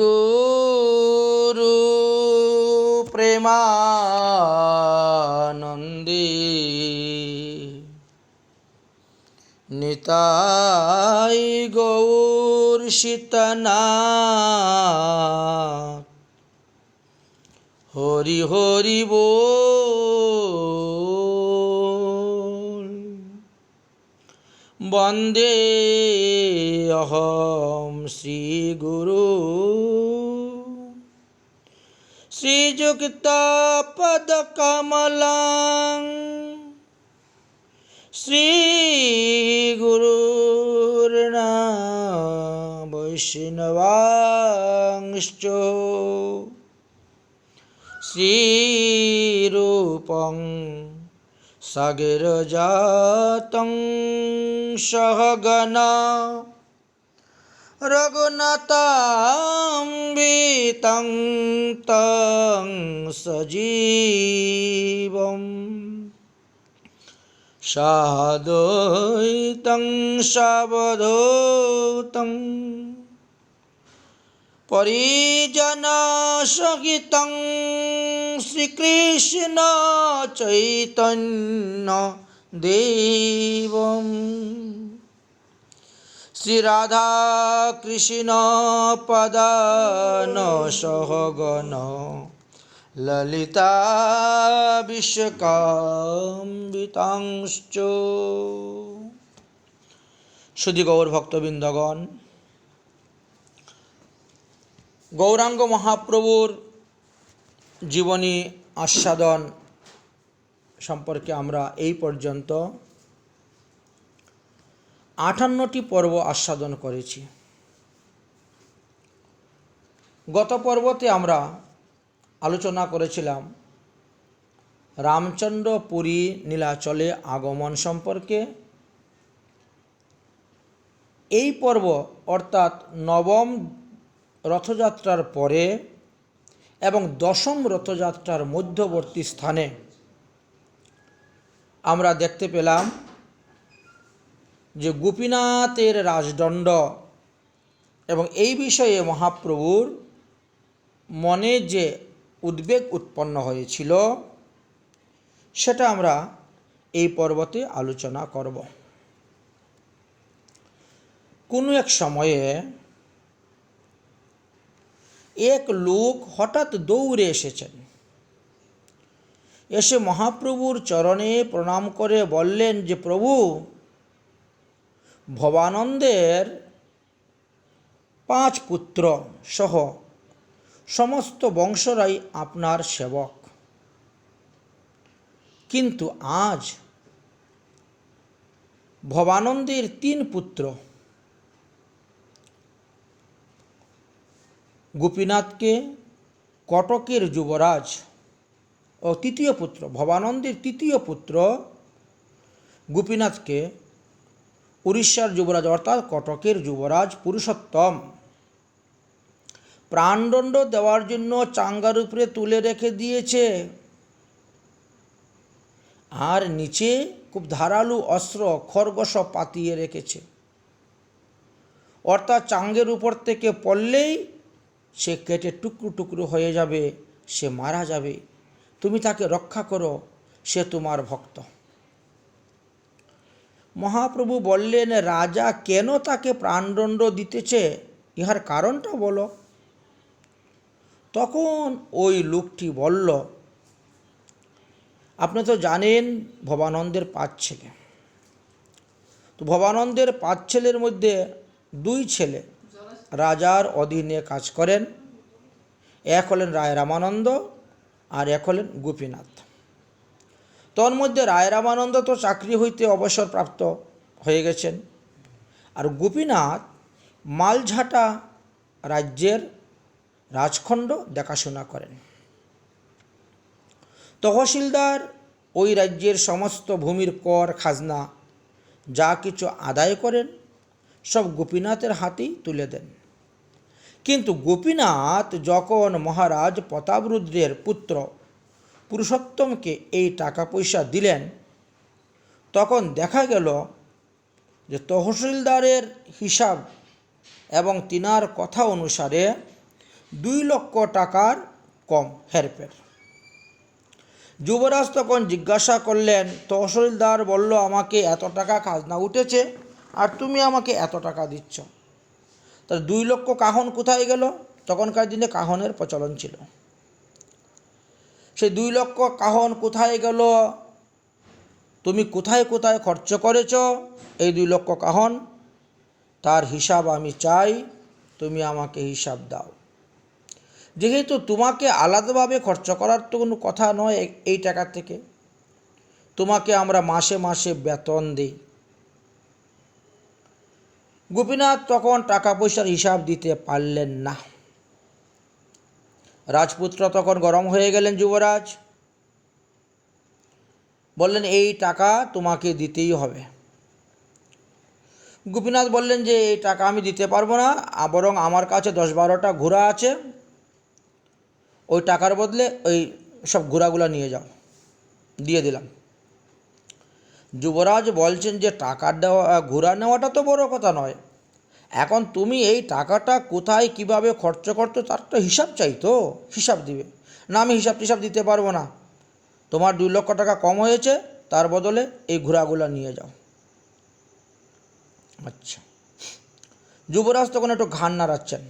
গুরু প্রেমানন্দে নিতাই গৌর সীতানাথ হরি হরি বল। বন্দে অহম শ্রী গুরু শ্রীযুক্ত পদ কমলং শ্রী গুরুর্ন বৈষ্ণবাংশ্চ শ্রীরূপং সগিরজাতং সহগণা রঘুনাথান্বিতং তং সজীবম সাদ্বৈতং সাবধূতং পরিজনসহিতং শ্রীকৃষ্ণ চৈতন্য দেবম শ্রীরাধা কৃষ্ণ পদান সহগণ ললিতা বিশ্বকাম্বিতাংশ্চ। সুধী গৌর ভক্তবৃন্দগণ, গৌরাঙ্গ মহাপ্রভুর জীবনী আস্বাদন সম্পর্কে আমরা এই পর্যন্ত 58টি পর্ব আস্বাদন করেছি। গত পর্বতে আমরা আলোচনা করেছিলাম রামচন্দ্র পুরী নীলাচলে আগমন সম্পর্কে। এই পর্ব অর্থাৎ নবম রথযাত্রার পরে এবং দশম রথযাত্রার মধ্যবর্তী স্থানে আমরা দেখতে পেলাম যে গোপীনাথের রাজদণ্ড এবং এই বিষয়ে মহাপ্রভুর মনে যে উদ্বেগ উৎপন্ন হয়েছিল সেটা আমরা এই পর্বতে আলোচনা করব। কোনো এক সময়ে এক লোক হঠাৎ দৌড়ে এসেছেন। এসে মহাপ্রভুর চরণে প্রণাম করে বললেন যে, প্রভু, ভবানন্দের 5 পুত্র সহ সমস্ত বংশরাই আপনার সেবক, কিন্তু আজ ভবানন্দের 3 পুত্র গোপীনাথকে কটকের যুবরাজ ও তৃতীয় পুত্র ভবানন্দের তৃতীয় পুত্র গোপীনাথকে উড়িষ্যার যুবরাজ অর্থাৎ কটকের যুবরাজ পুরুষোত্তম প্রাণদণ্ড দেওয়ার জন্য চাঙ্গার উপরে তুলে রেখে দিয়েছে, আর নিচে খুব ধারালো অস্ত্র খরগোশ পাতিয়ে রেখেছে। অর্থাৎ চাঙ্গের উপর থেকে পড়লেই সে কেটে টুকরো টুকরো হয়ে যাবে, সে মারা যাবে। তুমি তাকে রক্ষা করো, সে তোমার ভক্ত। মহাপ্রভু বললেন, রাজা কেন তাকে প্রাণদণ্ড দিতেছে, ইহার কারণটা বলো। তখন ওই লোকটি বলল, আপনি তো জানেন ভবানন্দের 5 ছেলে। তো ভবানন্দের 5 ছেলের মধ্যে 2 ছেলে রাজার অধীনে কাজ করেন। এক হলেন রায় রামানন্দ আর এক হলেন গোপীনাথ। তোর মধ্যে রায় রামানন্দ তো চাকরি হইতে অবসরপ্রাপ্ত হয়ে গেছেন, আর গোপীনাথ মালঝাটা রাজ্যের রাজখণ্ড দেখাশোনা করেন। তহসিলদার ওই রাজ্যের সমস্ত ভূমির কর খাজনা যা কিছু আদায় করেন সব গোপীনাথের হাতেই তুলে দেন। কিন্তু গোপীনাথ যখন মহারাজ প্রতাপরুদ্রের পুত্র পুরুষোত্তমকে এই টাকা পয়সা দিলেন, তখন দেখা গেল যে তহসিলদারের হিসাব এবং তিনার কথা অনুসারে 2,00,000 টাকার কম হেরফের। যুবরাজ তখন জিজ্ঞাসা করলেন, তহসিলদার বলল আমাকে এত টাকা খাজনা উঠেছে আর তুমি আমাকে এত টাকা দিচ্ছ, তাহলে 2,00,000 কাহন কোথায় গেল? তখনকার দিনে কাহনের প্রচলন ছিল। সেই 2,00,000 কাহন কোথায় গেল? তুমি কোথায় কোথায় খরচ করেছ এই 2,00,000 কাহন, তার হিসাব আমি চাই, তুমি আমাকে হিসাব দাও। যেহেতু তোমাকে আলাদাভাবে খরচ করার তো কোনো কথা নয়, এই টাকা থেকে তোমাকে আমরা মাসে মাসে বেতন দিই। গোপীনাথ তখন টাকা পয়সার হিসাব দিতে পারলেন না। রাজপুত্র তখন গরম হয়ে গেলেন। যুবরাজ বললেন, এই টাকা তোমাকে দিতেই হবে। গোপীনাথ বললেন যে এই টাকা আমি দিতে পারবো না, বরং আমার কাছে 10-12টা ঘোড়া আছে, ওই টাকার বদলে ওই সব ঘোড়াগুলো নিয়ে যাও। দিয়ে দিলাম। যুবরাজ বলছেন যে টাকা দেওয়া, ঘোড়া নেওয়াটা তো বড় কথা নয়, এখন তুমি এই টাকাটা কোথায় কিভাবে খরচ করতো তার তো হিসাব চাই, তো হিসাব দিবে না। আমি হিসাব দিতে পারবো না, তোমার 2,00,000 টাকা কম হয়েছে, তার বদলে এই ঘোড়াগুলো নিয়ে যাও। আচ্ছা। যুবরাজ তখন একটু ঘাড় নাড়াচ্ছেন,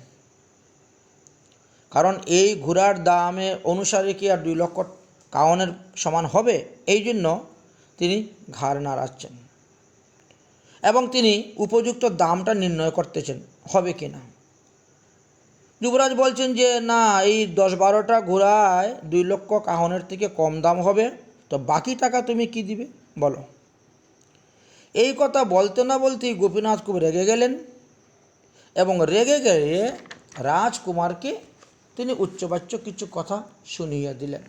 কারণ এই ঘোড়ার দামে অনুসারে কি আর 2,00,000 কাওয়ানের সমান হবে? এই জন্য তিনি ঘাড় নাড়াচ্ছেন এবং তিনি উপযুক্ত দামটা নির্ণয় করতেছেন হবে কি না। যুবরাজ বলছেন যে না, এই 10-12টা ঘোড়ায় 2,00,000 কাহনের থেকে কম দাম হবে, তো বাকি টাকা তুমি কি দিবে বলো। এই কথা বলতে না বলতেই গোপীনাথ খুব রেগে গেলেন এবং রেগে গিয়ে রাজকুমারকে তিনি উচ্চবাচ্য কিছু কথা শুনিয়ে দিলেন।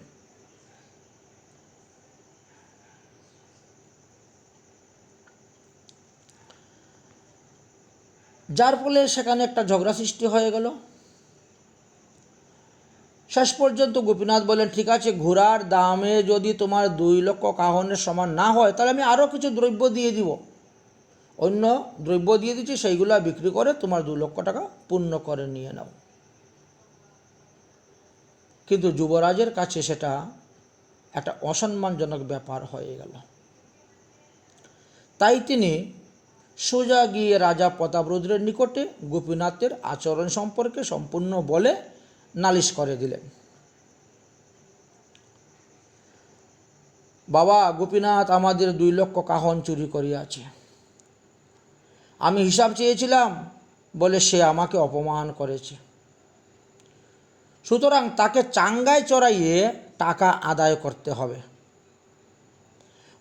যার ফলে সেখানে একটা ঝগড়া সৃষ্টি হয়ে গেল। শেষ পর্যন্ত গোপীনাথ বলেন, ঠিক আছে, ঘোড়ার দামে যদি তোমার 2,00,000 কাহনের সমান না হয়, তাহলে আমি আরও কিছু দ্রব্য দিয়ে দিব, অন্য দ্রব্য দিয়ে দিচ্ছি, সেইগুলো বিক্রি করে তোমার 2,00,000 টাকা পূর্ণ করে নিয়ে নাও। কিন্তু যুবরাজের কাছে সেটা একটা অসম্মানজনক ব্যাপার হয়ে গেল। তাই তিনি সোজা গিয়ে রাজা প্রতাপরুদ্রের নিকটে গোপীনাথের আচরণ সম্পর্কে সম্পূর্ণ বলে নালিশ করে দিলেন। বাবা, গোপীনাথ আমাদের 2,00,000 কাহন চুরি করিয়াছে। আমি হিসাব চেয়েছিলাম বলে সে আমাকে অপমান করেছে, সুতরাং তাকে চাঙ্গায় চড়াইয়ে টাকা আদায় করতে হবে।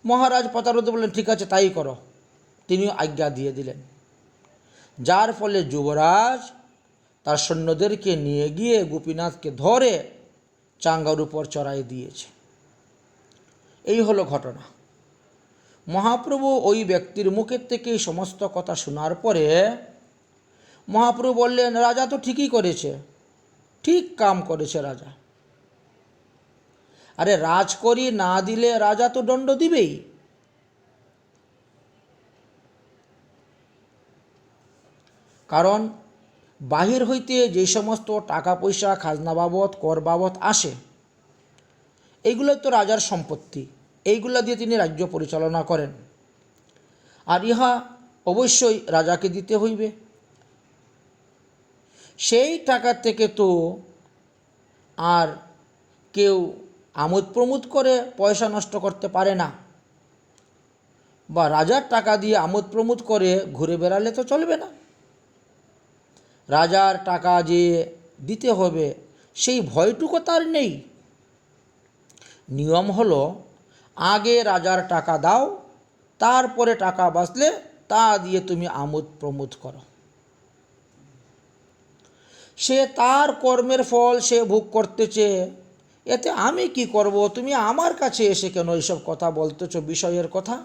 মহারাজ প্রতাপরুদ্র বললেন, ঠিক আছে, তাই করো। তিনিও আজ্ঞা দিয়ে দিলেন, যার ফলে যুবরাজ তার সৈন্যদেরকে নিয়ে গিয়ে গোপীনাথকে ধরে চাঙ্গার উপর চড়াই দিয়েছে। এই হলো ঘটনা। মহাপ্রভু ওই ব্যক্তির মুখের থেকে সমস্ত কথা শোনার পরে মহাপ্রভু বললেন, রাজা তো ঠিকই করেছে, ঠিক কাম করেছে রাজা। আরে রাজকরি না দিলে রাজা তো দণ্ড দিবেই। কারণ বাহির হইতে যে সমস্ত টাকা পয়সা খাজনা বাবদ, কর বাবদ আসে, এইগুলো তো রাজার সম্পত্তি, এইগুলা দিয়ে তিনি রাজ্য পরিচালনা করেন, আর ইহা অবশ্যই রাজাকে দিতে হইবে। সেই টাকা থেকে তো আর কেউ আমোদ প্রমোদ করে পয়সা নষ্ট করতে পারে না, বা রাজার টাকা দিয়ে আমোদ প্রমোদ করে ঘুরে বেড়ালে তো চলবে না। রাজার টাকা যে দিতে হবে সেই ভয়টুকু তার নেই। নিয়ম হলো, আগে রাজার টাকা দাও, তারপরে টাকা বাঁচলে তা দিয়ে তুমি আমোদ প্রমোদ করো। সে তার কর্মের ফল সে ভোগ করতেছে, এতে আমি কি করব? তুমি আমার কাছে এসে কেন এইসব কথা বলতেছ, বিষয়ের কথা?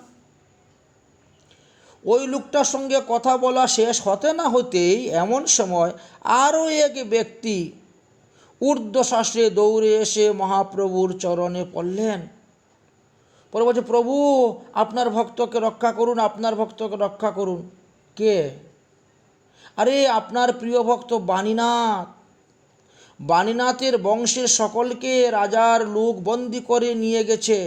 ওই লোকটার সঙ্গে কথা বলা শেষ হতে না হতেই এমন সময় আরও এক ব্যক্তি ঊর্ধ্বশ্বাসে দৌড়ে এসে মহাপ্রভুর চরণে পড়লেন। পরে বলছে, প্রভু আপনার ভক্তকে রক্ষা করুন, আপনার ভক্তকে রক্ষা করুন। কে? আরে আপনার প্রিয় ভক্ত বাণীনাথের বংশের সকলকে রাজার লোক বন্দি করে নিয়ে গেছে,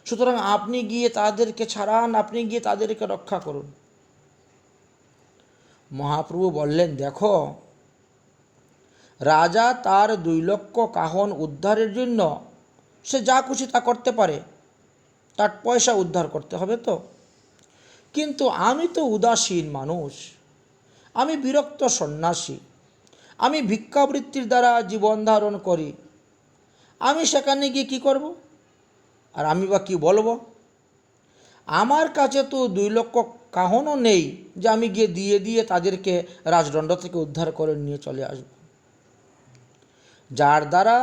সুতরাং আপনি গিয়ে তাদেরকে ছাড়ান, আপনি গিয়ে তাদেরকে রক্ষা করুন। মহাপ্রভু বললেন, দেখো, রাজা তার 2 লক্ষ কাহন উদ্ধারের জন্য সে যা খুশি তা করতে পারে, তার পয়সা উদ্ধার করতে হবে তো। কিন্তু আমি তো উদাসীন মানুষ, আমি বিরক্ত সন্ন্যাসী, আমি ভিক্ষাবৃত্তির দ্বারা জীবন ধারণ করি, আমি সেখানে গিয়ে কী করব? আর আমি বা কী বলবো? আমার কাছে তো 2 লক্ষ কাহনও নেই যে আমি গিয়ে দিয়ে তাদেরকে রাজদণ্ড থেকে উদ্ধার করে নিয়ে চলে আসব। যার দ্বারা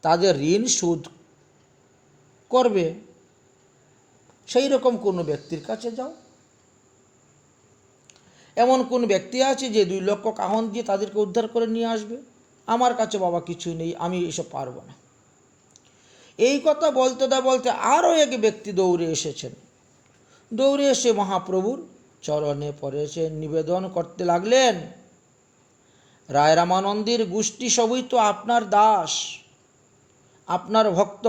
তাদের ঋণ শোধ করবে সেই রকম কোনো ব্যক্তির কাছে যাও। এমন কোন ব্যক্তি আছে যে 2 লক্ষ কাহন দিয়ে তাদেরকে উদ্ধার করে নিয়ে আসবে? আমার কাছে বাবা কিছু নেই, আমি এসব পারবো না। এই কথা বলতে আরও এক ব্যক্তি দৌড়ে এসেছেন। দৌড়ে এসে মহাপ্রভুর চরণে পড়েছেন, নিবেদন করতে লাগলেন, রায় রামানন্দের গোষ্ঠী সবই তো আপনার দাস, আপনার ভক্ত।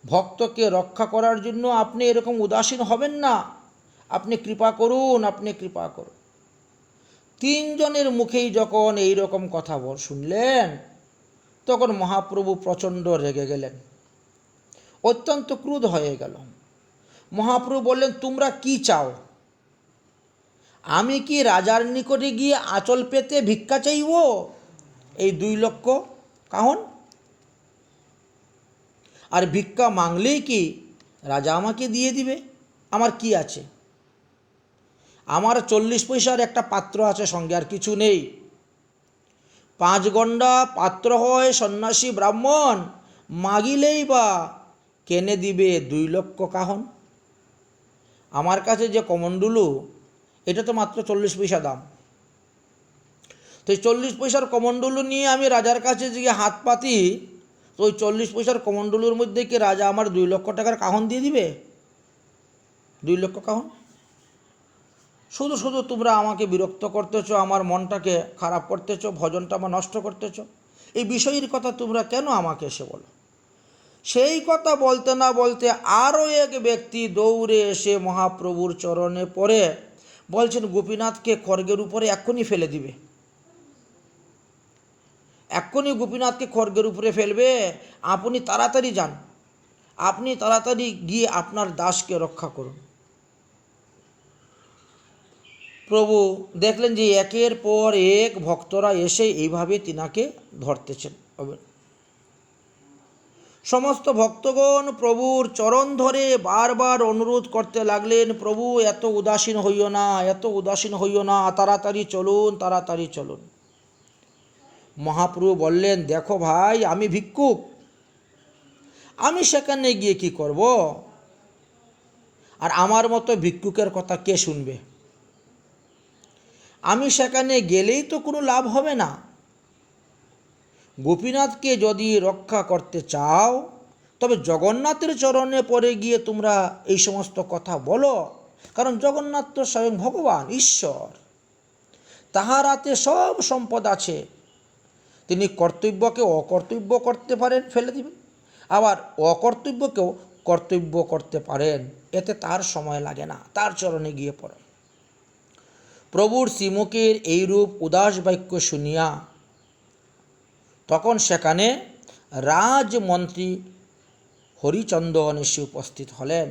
ভক্তকে রক্ষা করার জন্য আপনি এরকম উদাসীন হবেন না, আপনি কৃপা করুন, আপনি কৃপা করুন। 3 জনের মুখেই যখন এই রকম কথা শুনলেন, তখন মহাপ্রভু প্রচণ্ড রেগে গেলেন, অত্যন্ত ক্রুদ্ধ হয়ে গেল। মহাপ্রভু বললেন, তোমরা কি চাও? আমি কি রাজার নিকটে গিয়ে আঁচল পেতে ভিক্ষা চাইব এই 2 লক্ষ কাহন? আর ভিক্ষা মাংলেই কি রাজা আমাকে দিয়ে দিবে? আমার কি আছে? আমার 40 পয়সার একটা পাত্র আছে সঙ্গে, আর কিছু নেই। 5 গণ্ডা পাত্র হয় সন্ন্যাসী ব্রাহ্মণ, মাগিলেই বা কেনে দিবে 2 লক্ষ কাহন? আমার কাছে যে কমণ্ডলু, এটা তো মাত্র 40 পয়সা দাম। তো এই 40 পয়সার কমণ্ডলু নিয়ে আমি রাজার কাছে যে হাত পাতি, তো ওই 40 পয়সার কমণ্ডলুর মধ্যে কি রাজা আমার 2 লক্ষ টাকার কাহন দিয়ে দিবে? 2 লক্ষ কাহন? শুধু শুধু তোমরা আমাকে বিরক্ত করতেছ, আমার মনটাকে খারাপ করতেছ, ভজনটা আমার নষ্ট করতেছ। এই বিষয়ের কথা তোমরা কেন আমাকে এসে বলো? সেই কথা বলতে না বলতে আরও এক ব্যক্তি দৌড়ে এসে মহাপ্রভুর চরণে পড়ে বলছেন, গোপীনাথকে খড়গের উপরে এক্ষুনি ফেলে দিবে, এক্ষুনি গোপীনাথকে খড়গের উপরে ফেলবে। আপনি তাড়াতাড়ি যান, আপনি তাড়াতাড়ি গিয়ে আপনার দাসকে রক্ষা করুন। প্রভু দেখলেন যে একের পর এক ভক্তরা এসে এইভাবে তিনাকে ধরতেছেন। সমস্ত ভক্তগণ প্রভুর চরণ ধরে বারবার অনুরোধ করতে লাগলেন, প্রভু এত উদাসীন হইও না, এত উদাসীন হইও না, তাড়াতাড়ি চলুন, তাড়াতাড়ি চলুন। মহাপ্রভু বললেন, দেখো ভাই, আমি ভিক্ষুক, আমি সেখানে গিয়ে কি করব? আর আমার মতো ভিক্ষুকের কথা কে শুনবে? আমি সেখানে গেলেই তো কোনো লাভ হবে না। গোপীনাথকে যদি রক্ষা করতে চাও, তবে জগন্নাথের চরণে পড়ে গিয়ে তোমরা এই সমস্ত কথা বলো, কারণ জগন্নাথ তো স্বয়ং ভগবান ঈশ্বর, তাহার হাতে সব সম্পদ আছে। তিনি কর্তব্যকে অকর্তব্য করতে পারেন, ফেলে দিবেন, আবার অকর্তব্যকেও কর্তব্য করতে পারেন, এতে তার সময় লাগে না, তার চরণে গিয়ে পড়ে। প্রভুর শ্রীমুখের এইরূপ উদাস বাক্য শুনিয়া তখন সেখানে রাজমন্ত্রী হরিচন্দন এসে উপস্থিত হলেন।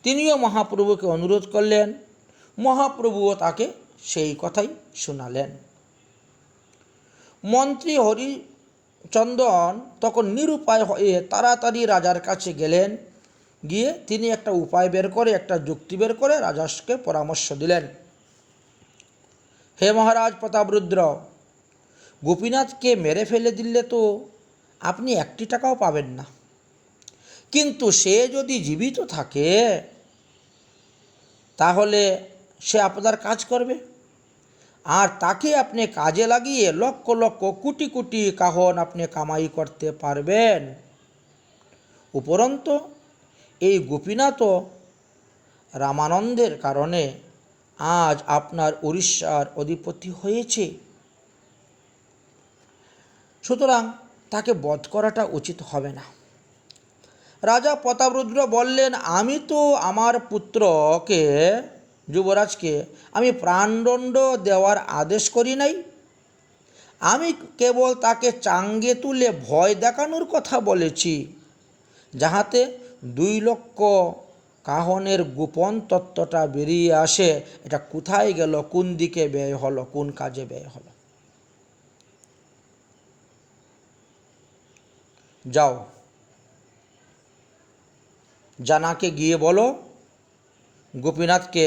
তিনিও মহাপ্রভুকে অনুরোধ করলেন, মহাপ্রভুও তাকে সেই কথাই শোনালেন। মন্ত্রী হরিচন্দন তখন নিরুপায় হয়ে তাড়াতাড়ি রাজার কাছে গেলেন। গিয়ে তিনি একটা উপায় বের করে, একটা যুক্তি বের করে রাজাকে পরামর্শ দিলেন। হে মহারাজ প্রতাপরুদ্র, গোপীনাথকে মেরে ফেলে দিলে তো আপনি 1 টাকাও পাবেন না, কিন্তু সে যদি জীবিত থাকে তাহলে সে আপনার কাজ করবে, আর তাকে আপনি কাজে লাগিয়ে লক্ষ লক্ষ কোটি কোটি কাহন আপনি কামাই করতে পারবেন। উপরন্তু এই গোপীনাথও রামানন্দের কারণে আজ আপনার উড়িষ্যার অধিপতি হয়েছে, সুতরাং তাকে বধ করাটা উচিত হবে না। রাজা প্রতাপরুদ্র বললেন, আমি তো আমার পুত্রকে, যুবরাজকে আমি প্রাণদণ্ড দেওয়ার আদেশ করি নাই। আমি কেবল তাকে চাঙ্গে তুলে ভয় দেখানোর কথা বলেছি, যাহাতে 2 লক্ষ কাহনের গোপন তত্ত্বটা বেরিয়ে আসে, এটা কোথায় গেল, কোন দিকে ব্যয় হলো, কোন কাজে ব্যয় হলো। যাও, জানাকে গিয়ে বলো গোপীনাথকে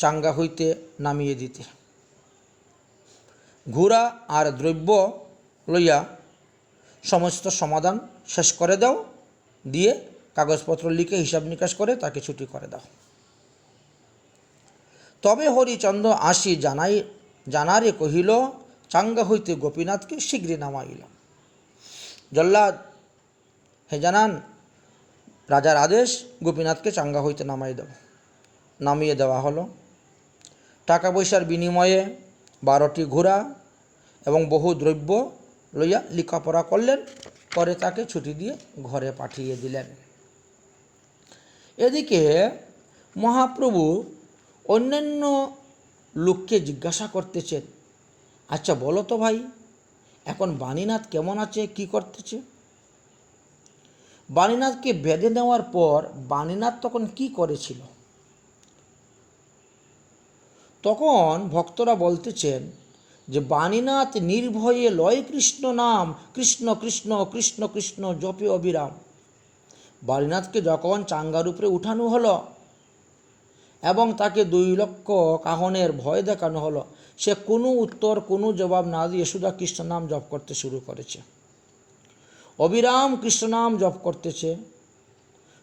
চাঙ্গা হইতে নামিয়ে দিতে। ঘোড়া আর দ্রব্য লইয়া সমস্ত সমাধান শেষ করে দাও, দিয়ে কাগজপত্র লিখে হিসাব নিকাশ করে তাকে ছুটি করে দাও। তবে হরিচন্দ্র আসি জানারে কহিল, চাঙ্গা হইতে গোপীনাথকে শীঘ্রই নামাইল। জল্লাদ, হে জানান, রাজার আদেশ, গোপীনাথকে চাঙ্গা হইতে নামিয়ে দেওয়া হলো। টাকা পয়সার বিনিময়ে 12টি ঘোড়া এবং বহু দ্রব্য লইয়া লেখাপড়া করলেন, পরে তাকে ছুটি দিয়ে ঘরে পাঠিয়ে দিলেন। এদিকে মহাপ্রভু অন্যান্য লোককে জিজ্ঞাসা করতেছেন, আচ্ছা বলো তো ভাই, এখন বাণীনাথ কেমন আছে, কি করতেছে? বাণীনাথকে বেঁধে নেওয়ার পর বাণীনাথ তখন কি করেছিল? তখন ভক্তরা বলতেছেন যে বাণীনাথ নির্ভয়ে লয় কৃষ্ণ নাম, কৃষ্ণ কৃষ্ণ কৃষ্ণ কৃষ্ণ জপে অবিরাম। বাণীনাথকে যখন চাঙ্গার উপরে উঠানো হলো এবং তাকে 2 লক্ষ কাহনের ভয় দেখানো হলো, সে কোনো উত্তর, কোনো জবাব না দিয়ে শুধু কৃষ্ণ নাম জপ করতে শুরু করেছে। অবিরাম কৃষ্ণ নাম জপ করতেছে।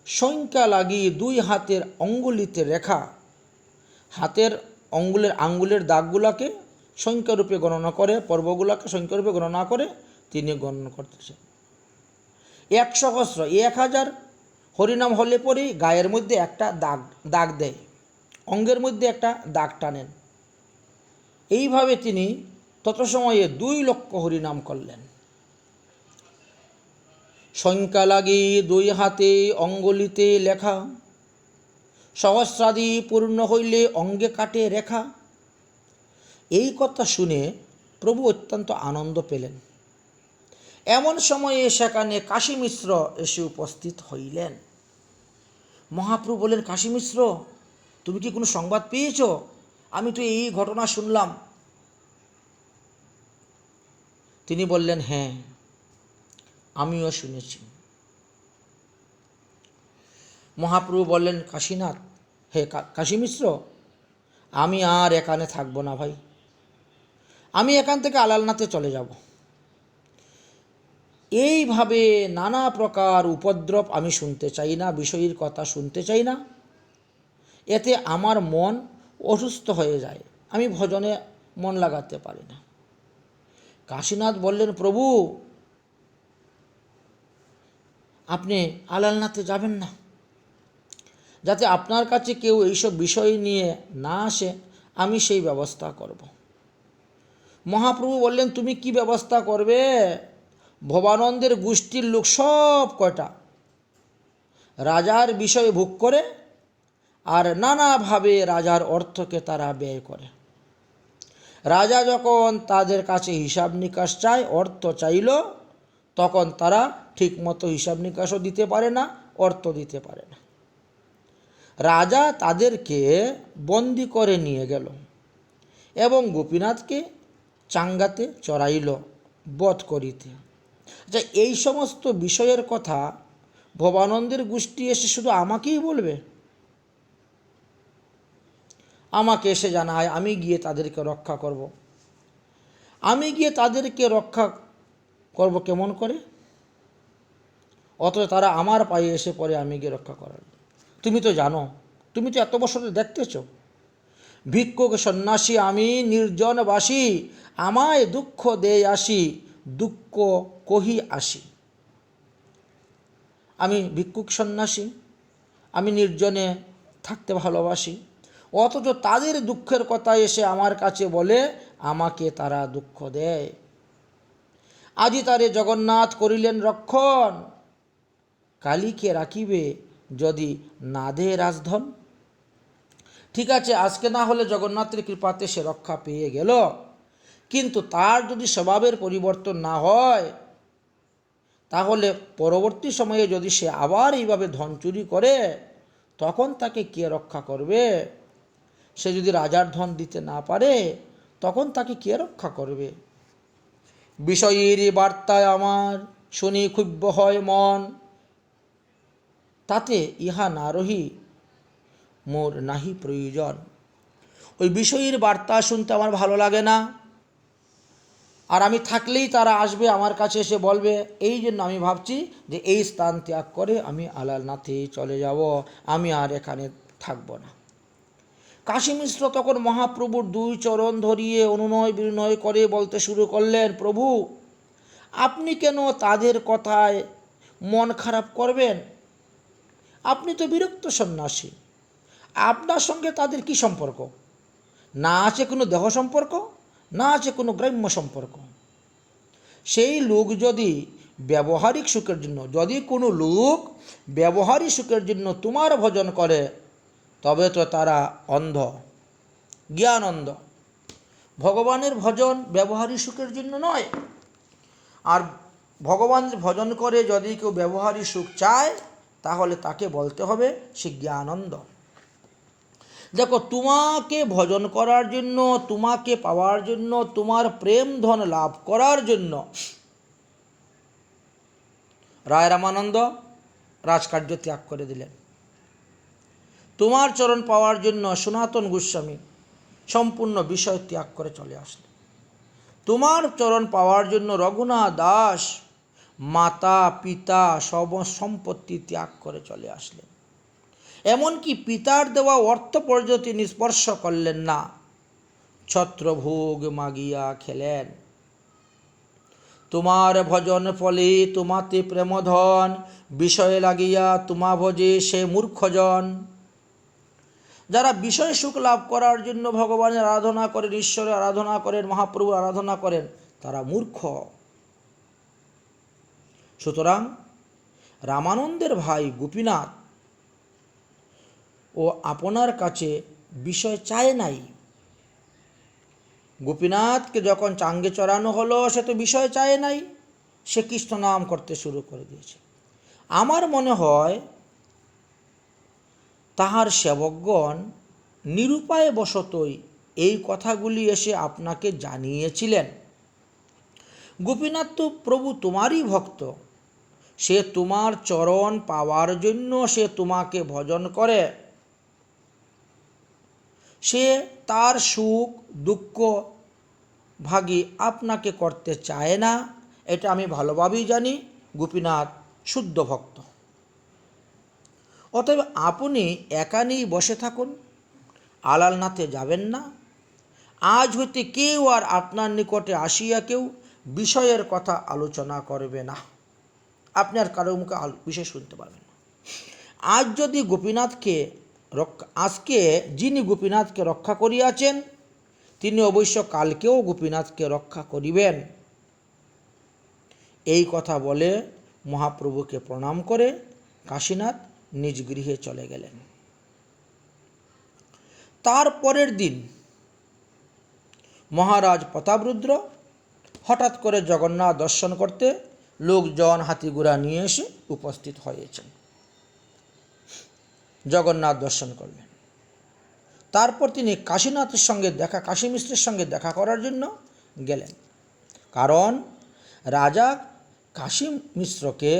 সংখ্যা লাগিয়ে 2 হাতের অঙ্গুলিতে রেখা, হাতের আঙ্গুলের দাগগুলোকে সংখ্যারূপে গণনা করে, পর্বগুলোকে সংখ্যারূপে গণনা করে তিনি গণনা করতেছেন। 1 সহস্র, 1000 হরিনাম হলে পরেই গায়ের মধ্যে একটা দাগ দেয়, অঙ্গের মধ্যে একটা দাগ টানেন। এইভাবে তিনি তত সময়ে 2 লক্ষ হরিনাম করলেন। সংখ্যা লাগি 2 হাতে অঙ্গুলিতে লেখা, সহস্রাদি পূর্ণ হইলে অঙ্গে কাটে রেখা। এই কথা শুনে প্রভু অত্যন্ত আনন্দ পেলেন। এমন সময়ে সেখানে কাশী মিশ্র এসে উপস্থিত হইলেন। মহাপ্রভু বললেন, কাশী মিশ্র, তুমি কি কোনো সংবাদ পেয়েছ? আমি তো এই ঘটনা শুনলাম। তিনি বললেন, হ্যাঁ, আমিও শুনেছি। মহাপ্রভু বললেন, কাশীনাথ, হে কাশী মিশ্র, আমি আর এখানে থাকবো না ভাই, আমি এখান থেকে আলালনাথে চলে যাব। এইভাবে নানা প্রকার উপদ্রব আমি শুনতে চাই না, বিষয়ের কথা শুনতে চাই না। এতে আমার মন অসুস্থ হয়ে যায়, আমি ভজনে মন লাগাতে পারি না। কাশীনাথ বললেন, প্রভু, আপনি আলালনাথে যাবেন না, যাতে আপনার কাছে কেউ এইসব বিষয় নিয়ে না আসে, আমি সেই ব্যবস্থা করব। মহাপ্রভু বললেন, তুমি কি ব্যবস্থা করবে? ভবানন্দের গোষ্ঠীর লোক সব কয়টা রাজার বিষয়ে ভোগ করে আর নানাভাবে রাজার অর্থকে তারা ব্যয় করে। রাজা যখন তাদের কাছে হিসাব নিকাশ চায়, অর্থ চাইল, তখন তারা ঠিকমতো হিসাব নিকাশও দিতে পারে না, অর্থ দিতে পারে না। রাজা তাদেরকে বন্দি করে নিয়ে গেল এবং গোপীনাথকে চাঙ্গাতে চড়াইল বধ করিতে। আচ্ছা, এই সমস্ত বিষয়ের কথা ভবানন্দের গোষ্ঠী এসে শুধু আমাকেই বলবে? আমাকে এসে জানায়, আমি গিয়ে তাদেরকে রক্ষা করব। আমি গিয়ে তাদেরকে রক্ষা করব কেমন করে? অথচ তারা আমার পায়ে এসে পড়ে আমি গিয়ে রক্ষা করার। তুমি তো জানো, তুমি তো এত বছর দেখতেছ, ভিক্ষুক সন্ন্যাসী আমি নির্জনবাসী, আমায় দুঃখ দেয় আসি, দুঃখ কহি আসি। আমি ভিক্ষুক সন্ন্যাসী, আমি নির্জনে থাকতে ভালোবাসি। অথচ তাদের দুঃখের কথা এসে আমার কাছে বলে, আমাকে তারা দুঃখ দেয়। আজি তারে জগন্নাথ করিলেন রক্ষণ, কালীকে রাখিবে যদি না দে রাজধন। ঠিক আছে, আজকে না হলে জগন্নাথের কৃপাতে সে রক্ষা পেয়ে গেল, কিন্তু তার যদি স্বভাবের পরিবর্তন না হয়, তাহলে পরবর্তী সময়ে যদি সে আবার এইভাবে ধন চুরি করে, তখন তাকে কে রক্ষা করবে? সে যদি রাজার ধন দিতে না পারে, তখন তাকে কে রক্ষা করবে? বিষয়ের বার্তায় আমার শুনি ক্ষুব্ধ হয় মন, তাতে ইহা না রহি মোর নাহি প্রয়োজন। ওই বিষয়ের বার্তা শুনতে আমার ভালো লাগে না, আর আমি থাকলেই তারা আসবে আমার কাছে এসে বলবে, এই জন্য আমি ভাবছি যে এই স্থান ত্যাগ করে আমি আলালনাথে চলে যাব, আমি আর এখানে থাকব না। কাশী মিশ্র তখন মহাপ্রভুর দুই চরণ ধরিয়ে অনুনয় বিনয় করে বলতে শুরু করলেন, প্রভু, আপনি কেন তাদের কথায় মন খারাপ করবেন? আপনি তো বিরক্ত সন্ন্যাসী, আপনার সঙ্গে তাদের কি সম্পর্ক? না আছে কোনো দেহ সম্পর্ক, না আছে কোনো গ্রাম্য সম্পর্ক। সেই লোক যদি ব্যবহারিক সুখের জন্য, যদি কোনো লোক ব্যবহারিক সুখের জন্য তোমার ভজন করে, তবে তো তারা অন্ধ, জ্ঞান অন্ধ। ভগবানের ভজন ব্যবহারিক সুখের জন্য নয়। আর ভগবানের ভজন করে যদি কেউ ব্যবহারিক সুখ চায়, তাহলে তাকে বলতে হবে সে জ্ঞানন্দ। দেখো, তোমাকে ভজন করার জন্য, তোমাকে পাওয়ার জন্য, তোমার প্রেম ধন লাভ করার জন্য রায় রামানন্দ রাজকার্য ত্যাগ করে দিলেন। তোমার চরণ পাওয়ার জন্য সনাতন গোস্বামী সম্পূর্ণ বিষয় ত্যাগ করে চলে আসলেন। তোমার চরণ পাওয়ার জন্য রঘুনাথ দাস মাতা পিতা সব সম্পত্তি ত্যাগ করে চলে আসলেন। এমনকি পিতার দেওয়া অর্থ পর্যন্ত তিনি স্পর্শ করলেন না, ছত্রভোগ মাগিয়া খেলেন। তোমার ভজন ফলে তোমাতে প্রেমধন, বিষয়ে লাগিয়া তোমা ভজে সে মূর্খজন। যারা বিষয় সুখ লাভ করার জন্য ভগবানের আরাধনা করেন, ঈশ্বরের আরাধনা করেন, মহাপ্রভুর আরাধনা করেন, তারা মূর্খ। সুতরাং রামানন্দের ভাই গোপীনাথ ও আপনার কাছে বিষয় চায় নাই। গোপীনাথকে যখন চাঙ্গে চড়ানো হলো, সে তো বিষয় চায় নাই, সে কৃষ্ণ নাম করতে শুরু করে দিয়েছে। আমার মনে হয় তাহার সেবকগণ নিরুপায় বশতই এই কথাগুলি এসে আপনাকে জানিয়েছিলেন। গোপীনাথ তো প্রভু তোমারই ভক্ত, সে তোমার চরণ পাওয়ার জন্য সে তোমাকে ভজন করে, সে তার সুখ দুঃখ ভাগী আপনাকে করতে চায় না, এটা আমি ভালোভাবেই জানি। গোপীনাথ শুদ্ধ ভক্ত। অতএব আপনি একানেই বসে থাকুন, আলালনাথে যাবেন না। আজ হইতে কেউ আর আপনার নিকটে আসিয়া কেউ বিষয়ের কথা আলোচনা করবে না। আপনি আর কারো মুখে বিষয় শুনতে পারবেন না। আজ যদি গোপীনাথকে আজকে যিনি গোপীনাথকে রক্ষা করিয়াছেন, তিনি অবশ্য কালকেও গোপীনাথকে রক্ষা করিবেন। এই কথা বলে মহাপ্রভুকে প্রণাম করে কাশীনাথ নিজ গৃহে চলে গেলেন। তার পরের দিন মহারাজ প্রতাপরুদ্র হঠাৎ করে জগন্নাথ দর্শন করতে লোকজন হাতিঘোড়া নিয়ে এসে উপস্থিত হয়েছেন। জগন্নাথ দর্শন করলেন। তারপর তিনি কাশীনাথের সঙ্গে কাশী মিশ্রের সঙ্গে দেখা করার জন্য গেলেন। কারণ রাজা কাশী মিশ্রকে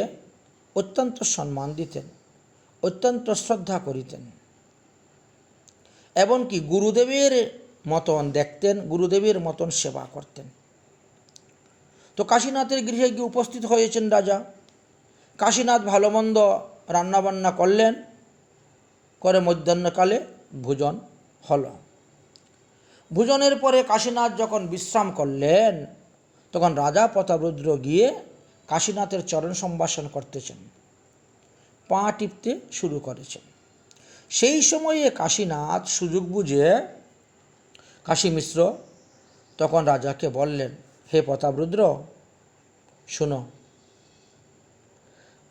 অত্যন্ত সম্মান দিতেন, অত্যন্ত শ্রদ্ধা করিতেন, এমনকি গুরুদেবের মতন দেখতেন, গুরুদেবের মতন সেবা করতেন। তো কাশীনাথের গৃহে গিয়ে উপস্থিত হয়েছেন রাজা। কাশীনাথ ভালো মন্দ রান্নাবান্না করলেন, করে মধ্যাহ্নকালে ভোজন হল। ভোজনের পরে কাশীনাথ যখন বিশ্রাম করলেন, তখন রাজা প্রতাপরুদ্র গিয়ে কাশীনাথের চরণ সম্ভাষণ করতেছেন, পা টিপতে শুরু করেছেন। সেই সময়ে কাশীনাথ সুযোগ বুঝে কাশী মিশ্র তখন রাজাকে বললেন, হে প্রতাপরুদ্র, শোনো,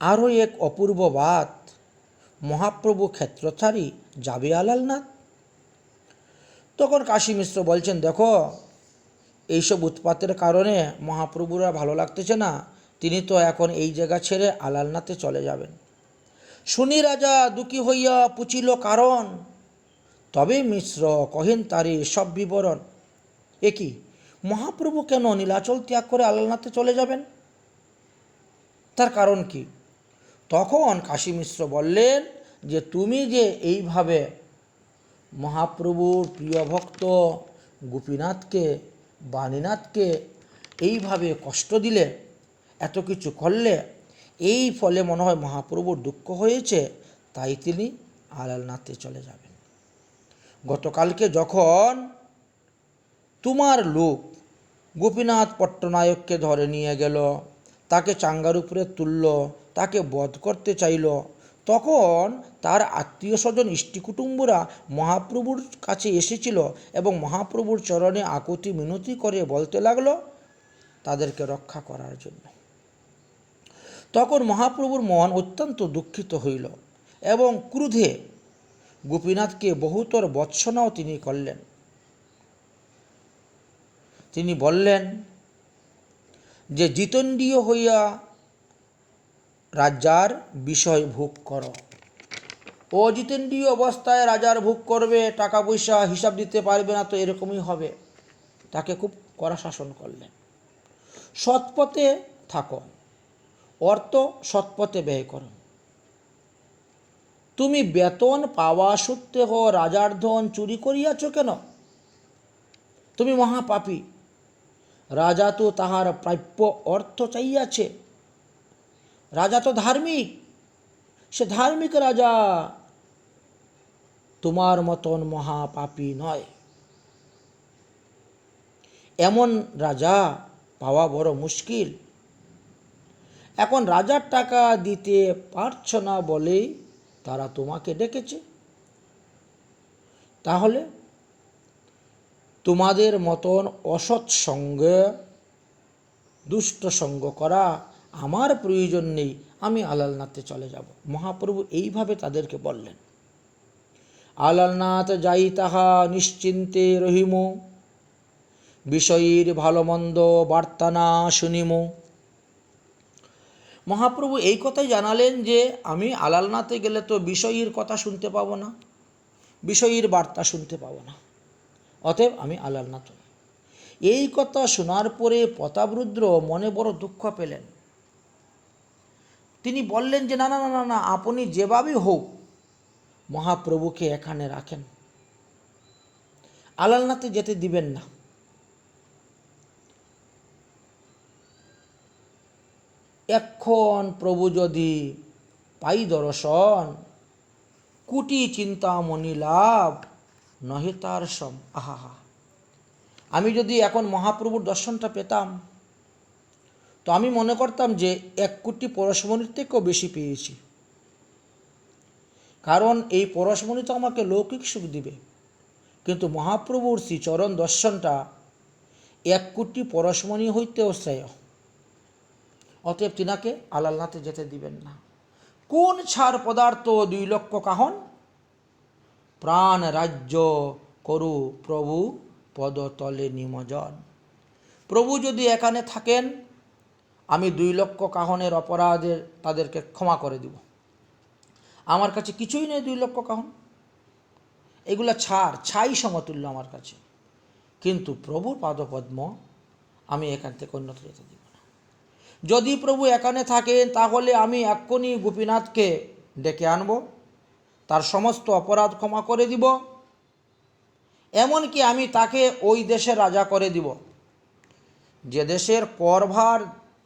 আরও এক অপূর্ব বাত, মহাপ্রভু ক্ষেত্রচারী যাবে আলালনাথ। তখন কাশী মিশ্র বলছেন, দেখো, এইসব উৎপাতের কারণে মহাপ্রভুরা ভালো লাগতেছে না, তিনি তো এখন এই জায়গা ছেড়ে আলালনাথে চলে যাবেন। শুনি রাজা দুঃখী হইয়া পুছিল কারণ, তবে মিশ্র কহেন তারে সব বিবরণ। এ কি, মহাপ্রভু কেন নীলাচল ত্যাগ করে আলালনাথে চলে যাবেন? তার কারণ কি? তখন কাশী মিশ্র বললেন যে, তুমি যে এইভাবে মহাপ্রভুর প্রিয় ভক্ত গোপীনাথকে, বাণীনাথকে এইভাবে কষ্ট দিলে, এত কিছু করলে, এই ফলে মনে হয় মহাপ্রভুর দুঃখ হয়েছে, তাই তিনি আলালনাথে চলে যাবেন। গতকালকে যখন তোমার লোক গোপীনাথ পট্টনায়ককে ধরে নিয়ে গেল, তাকে চাঙ্গার উপরে তুলল, তাকে বধ করতে চাইল, তখন তার আত্মীয় স্বজন ইষ্টিকুটুম্বরা মহাপ্রভুর কাছে এসেছিল এবং মহাপ্রভুর চরণে আকুতি মিনতি করে বলতে লাগলো তাদেরকে রক্ষা করার জন্য। তখন মহাপ্রভুর মন অত্যন্ত দুঃখিত হইল এবং ক্রোধে গোপীনাথকে বহুতর ভৎসনাও তিনি করলেন। তিনি বললেন যে, জিতেন্দ্রিয় হইয়া রাজার বিষয় ভোগ করো। অজিতেন্দ্রিয় অবস্থায় রাজার ভোগ করবে, টাকা পয়সা হিসাব দিতে পারবে না, তো এরকমই হবে। তাকে খুব কড়া শাসন করলেন। সৎপথে থাকো, অর্থ সৎপথে ব্যয় করো। তুমি বেতন পাওয়া সত্ত্বেও রাজার ধন চুরি করিয়াছ কেন? তুমি মহাপাপী। রাজা তো তাহার প্রাপ্য অর্থ চাইয়াছে। রাজা তো ধার্মিক, সে ধার্মিক রাজা, তোমার মতন মহাপাপী নয়। এমন রাজা পাওয়া বড় মুশকিল। এখন রাজার টাকা দিতে পারছ না বলেই তারা তোমাকে ডেকেছে। তাহলে তোমাদের মতন অসৎ সঙ্গে দুষ্ট সঙ্গ করা আমার প্রয়োজন নেই, আমি আলালনাথে চলে যাব। মহাপ্রভু এইভাবে তাদেরকে বললেন। আলালনাথ যাই তাহা নিশ্চিন্তে রহিম, বিষয়ীর ভালো মন্দ বার্তা না শুনিম। মহাপ্রভু এই কথাই জানালেন যে, আমি আলালনাথে গেলে তো বিষয়ীর কথা শুনতে পাবো না, বিষয়ীর বার্তা শুনতে পাবো না, অতএব আমি আলালনাথ। এই কথা শোনার পরে প্রতাপরুদ্র মনে বড় দুঃখ পেলেন। তিনি বললেন যে, না না না না, আপনি যেভাবে হোক মহাপ্রভুকে এখানে রাখেন, আলালনাথে যেতে দিবেন না। এখন প্রভু যদি পাই দর্শন, কোটি চিন্তামণি লাভ, নহে তার সম। আহা, আমি যদি এখন মহাপ্রভুর দর্শনটা পেতাম, তো আমি মনে করতাম যে 1 কোটি পরশমণির থেকেও বেশি পেয়েছি। কারণ এই পরশমণি তো আমাকে লৌকিক সুখ দিবে, কিন্তু মহাপ্রভুর শ্রীচরণ দর্শনটা 1 কোটি পরশমণি হইতেও শ্রেয়। অতএব তিনাকে আলালনাথে যেতে দিবেন না। কোন ছাড় পদার্থ 2 লক্ষ কাহন, প্রাণ রাজ্য করু প্রভু পদতলে নিমজন। প্রভু যদি এখানে থাকেন, আমি 2 লক্ষ কাহনের অপরাধের তাদেরকে ক্ষমা করে দিব। আমার কাছে কিছুই নেই 2 লক্ষ কাহন, এগুলা ছাই সমতুল্য আমার কাছে। কিন্তু প্রভুর পাদপদ্ম আমি এখান থেকে অন্যত্র যেতে দিব না। যদি প্রভু এখানে থাকেন, তাহলে আমি এক্ষুনি গোপীনাথকে ডেকে আনব, তার সমস্ত অপরাধ ক্ষমা করে দিব, এমনকি আমি তাকে ওই দেশের রাজা করে দিব। যে দেশের করভার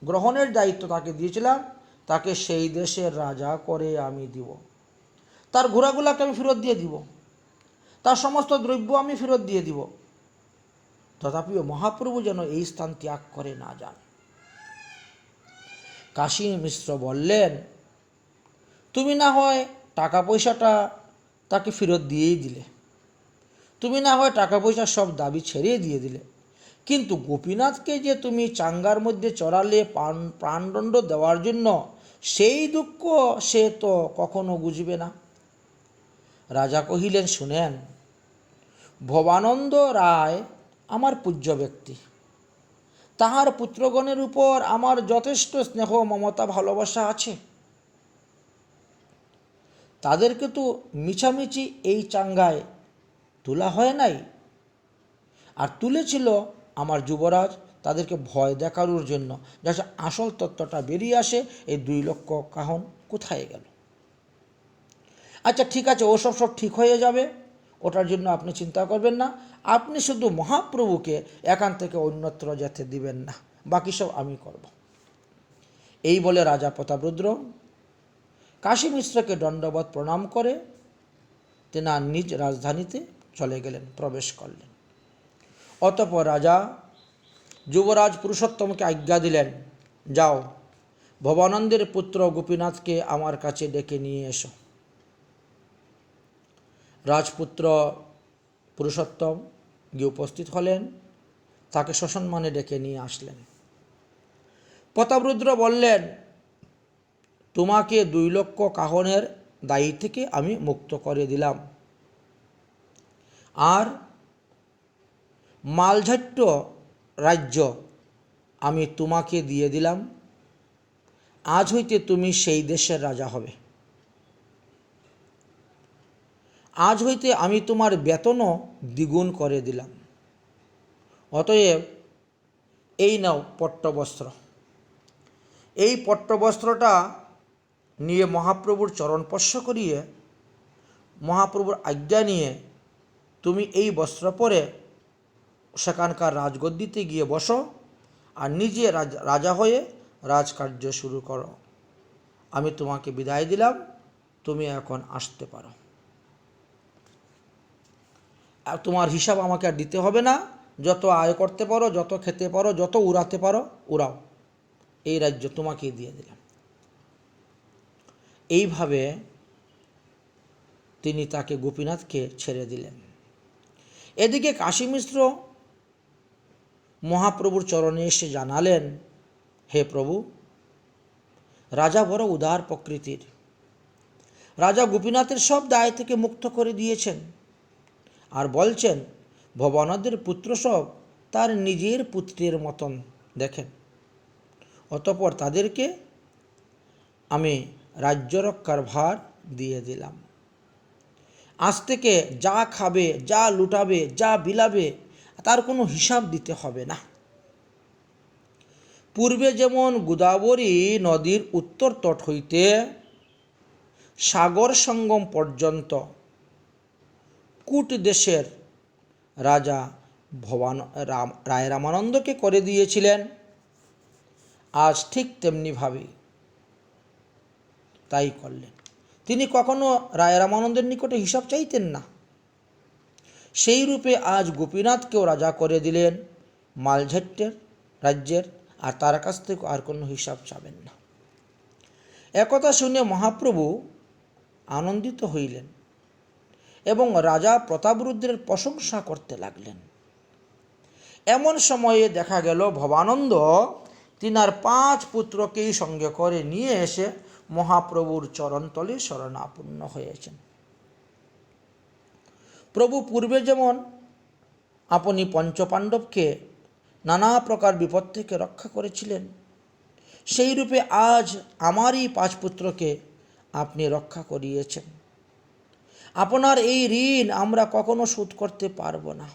গ্রহণের দায়িত্ব তাকে দিয়েছিলাম, তাকে সেই দেশের রাজা করে আমি দিব। তার ঘোড়াগুলাকে আমি ফেরত দিয়ে দিব, তার সমস্ত দ্রব্য আমি ফেরত দিয়ে দিব। তথাপিও মহাপ্রভু যেন এই স্থান ত্যাগ করে না যান। কাশী মিশ্র বললেন, তুমি না হয় টাকা পয়সাটা তাকে ফেরত দিয়েই দিলে। তুমি না হয় টাকা পয়সা সব দাবি ছেড়ে দিয়ে দিলে, কিন্তু গোপীনাথকে যে তুমি চাঙ্গার মধ্যে চড়ালে প্রাণদণ্ড দেওয়ার জন্য, সেই দুঃখ সে তো কখনো বুঝবে না। রাজা কহিলেন, শুনেন, ভবানন্দ রায় আমার পূজ্য ব্যক্তি। তাহার পুত্রগণের উপর আমার যথেষ্ট স্নেহ, মমতা, ভালোবাসা আছে। তাদেরকে তো মিছামিছি এই চাঙ্গায় তোলা হয় নাই, আর তুলেছিল আমার যুবরাজ তাদেরকে ভয় দেখানোর জন্য, যাতে আসল তত্ত্বটা বেরিয়ে আসে, এই 2 লক্ষ কাহন কোথায় গেল। আচ্ছা ঠিক আছে, ওসব সব ঠিক হয়ে যাবে, ওটার জন্য আপনি চিন্তা করবেন না। আপনি শুধু মহাপ্রভুকে এখান থেকে অন্যত্র যেতে দিবেন না, বাকি সব আমি করব। এই বলে রাজা প্রতাপরুদ্র কাশী মিশ্রকে দণ্ডবত প্রণাম করে তেনার নিজ রাজধানীতে চলে গেলেন, প্রবেশ করলেন। অতঃপর রাজা যুবরাজ পুরুষোত্তমকে আজ্ঞা দিলেন, যাও, ভবানন্দের পুত্র গোপীনাথকে আমার কাছে ডেকে নিয়ে এসো। রাজপুত্র পুরুষোত্তম গিয়ে উপস্থিত হলেন, তাকে সসম্মানে ডেকে নিয়ে আসলেন। প্রতাপরুদ্র বললেন, তোমাকে 2 লক্ষ কাহনের দায়ী থেকে আমি মুক্ত করে দিলাম, আর মালঝাট্য রাজ্য আমি তোমাকে দিয়ে দিলাম। আজ হইতে তুমি সেই দেশের রাজা হবে। আজ হইতে আমি তোমার বেতনও দ্বিগুণ করে দিলাম। অতএব এই নাও পট্টবস্ত্র। এই পট্টবস্ত্রটা নিয়ে মহাপ্রভুর চরণ স্পর্শ করিয়ে, মহাপ্রভুর আজ্ঞা নিয়ে তুমি এই বস্ত্র পরে সেখানকার রাজগদ্দিতে গিয়ে বসো, আর নিজে রাজা হয়ে রাজকার্য শুরু করো। আমি তোমাকে বিদায় দিলাম, তুমি এখন আসতে পারো। আর তোমার হিসাব আমাকে আর দিতে হবে না, যত আয় করতে পারো, যত খেতে পারো, যত উড়াতে পারো উড়াও, এই রাজ্য তোমাকেই দিয়ে দিলাম। এইভাবে তিনি তাকে গোপীনাথকে ছেড়ে দিলেন। এদিকে কাশী মিশ্র মহাপ্রভুর চরণে এসে জানালেন, হে প্রভু, রাজা বড় উদার প্রকৃতির। রাজা গোপীনাথের সব দায় থেকে মুক্ত করে দিয়েছেন, আর বলছেন ভবানন্দের পুত্র সব তার নিজের পুত্রের মতন দেখেন। অতঃপর তাদেরকে আমি রাজ্য রক্ষার ভার দিয়ে দিলাম। আজ থেকে যা খাবে, যা লুটাবে, যা বিলাবে, তার কোনো হিসাব দিতে হবে না। পূর্বে যেমন গোদাবরী নদীর উত্তর তট হইতে সাগর সঙ্গম পর্যন্ত কূট দেশের রাজা রায় রামানন্দকে করে দিয়েছিলেন, আজ ঠিক তেমনিভাবে তাই করলেন। তিনি কখনো রায় রামানন্দের নিকটে হিসাব চাইতেন না, সেই রূপে আজ গোপীনাথকেও রাজা করে দিলেন মালঝাট্টের রাজ্যের, আর তার কাছ থেকে আর কোনো হিসাব চাবেন না। একথা শুনে মহাপ্রভু আনন্দিত হইলেন এবং রাজা প্রতাপরুদ্রের প্রশংসা করতে লাগলেন। এমন সময়ে দেখা গেল ভবানন্দ তিনার 5 পুত্রকেই সঙ্গে করে নিয়ে এসে মহাপ্রভুর চরণতলে শরণাপন্ন হয়েছেন। প্রভু পূর্বে যেমন আপনি পঞ্চপাণ্ডবকে নানা প্রকার বিপদ থেকে রক্ষা করেছিলেন, সেই রূপে আজ আমারই 5 পুত্রকে আপনি রক্ষা করিয়েছেন। আপনার এই ঋণ আমরা কখনো শোধ করতে পারব না।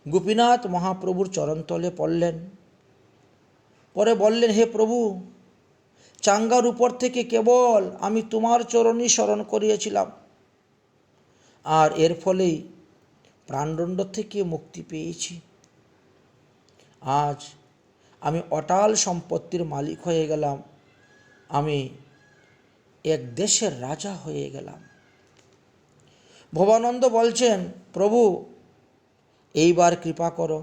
গোপীনাথ মহাপ্রভুর চরণতলে পড়লেন, পরে বললেন, হে প্রভু, চাঙ্গার উপর থেকে কেবল আমি তোমার চরণই স্মরণ করিয়েছিলাম, আর এর ফলেই প্রাণদণ্ড থেকে মুক্তি পেয়েছি। আজ আমি অটাল সম্পত্তির মালিক হয়ে গেলাম, আমি এক দেশের রাজা হয়ে গেলাম। ভবানন্দ বলছেন, প্রভু, এইবার কৃপা করো,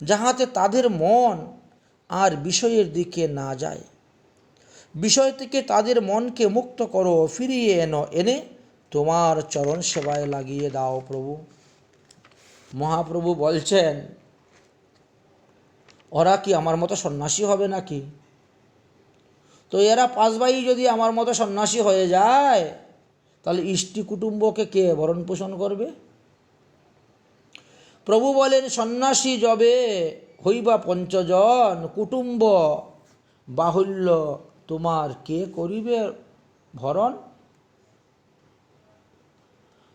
যাহাতে তাদের মন আর বিষয়ের দিকে না যায়। বিষয় থেকে তাদের মনকে মুক্ত করো, ফিরিয়ে এনে তোমার চরণ সেবায় লাগিয়ে দাও প্রভু। মহাপ্রভু বলছেন, ওরা কি আমার মতো সন্ন্যাসী হবে নাকি? তো এরা 5 ভাই যদি আমার মতো সন্ন্যাসী হয়ে যায়, তাহলে ইষ্টি কুটুম্বকে কে ভরণ পোষণ করবে? প্রভু বলেন, সন্ন্যাসী যবে হইবা পঞ্চজন, কুটুম্ব বাহুল্য তোমার কে করিবে ভরণ?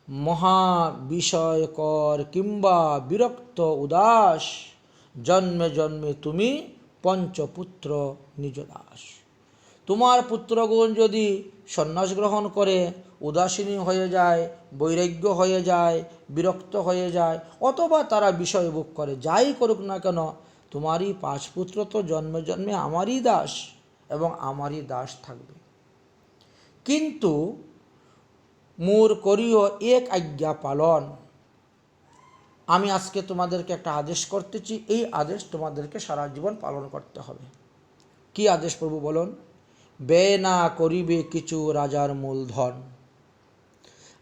মহা বিষয়কর কিংবা বিরক্ত উদাস, জন্মে জন্মে তুমি পঞ্চপুত্র নিজ দাস। তোমার পুত্রগণ যদি সন্ন্যাস গ্রহণ করে উদাসীনী হয়ে যায়, বৈরাগ্য হয়ে যায়, বিরক্ত হয়ে যায়, অথবা তারা বিষয় ভোগ করে, যাই করুক না কেন, তোমারই 5 পুত্র তো জন্মে জন্মে আমারই দাস এবং আমারই দাস থাকবে। কিন্তু মোর করিও এক আজ্ঞা পালন। আমি আজকে তোমাদেরকে একটা আদেশ করতেছি, এই আদেশ তোমাদেরকে সারা জীবন পালন করতে হবে। কি আদেশ প্রভু বলুন? ব্যয় না করিবে কিছু রাজার মূলধন।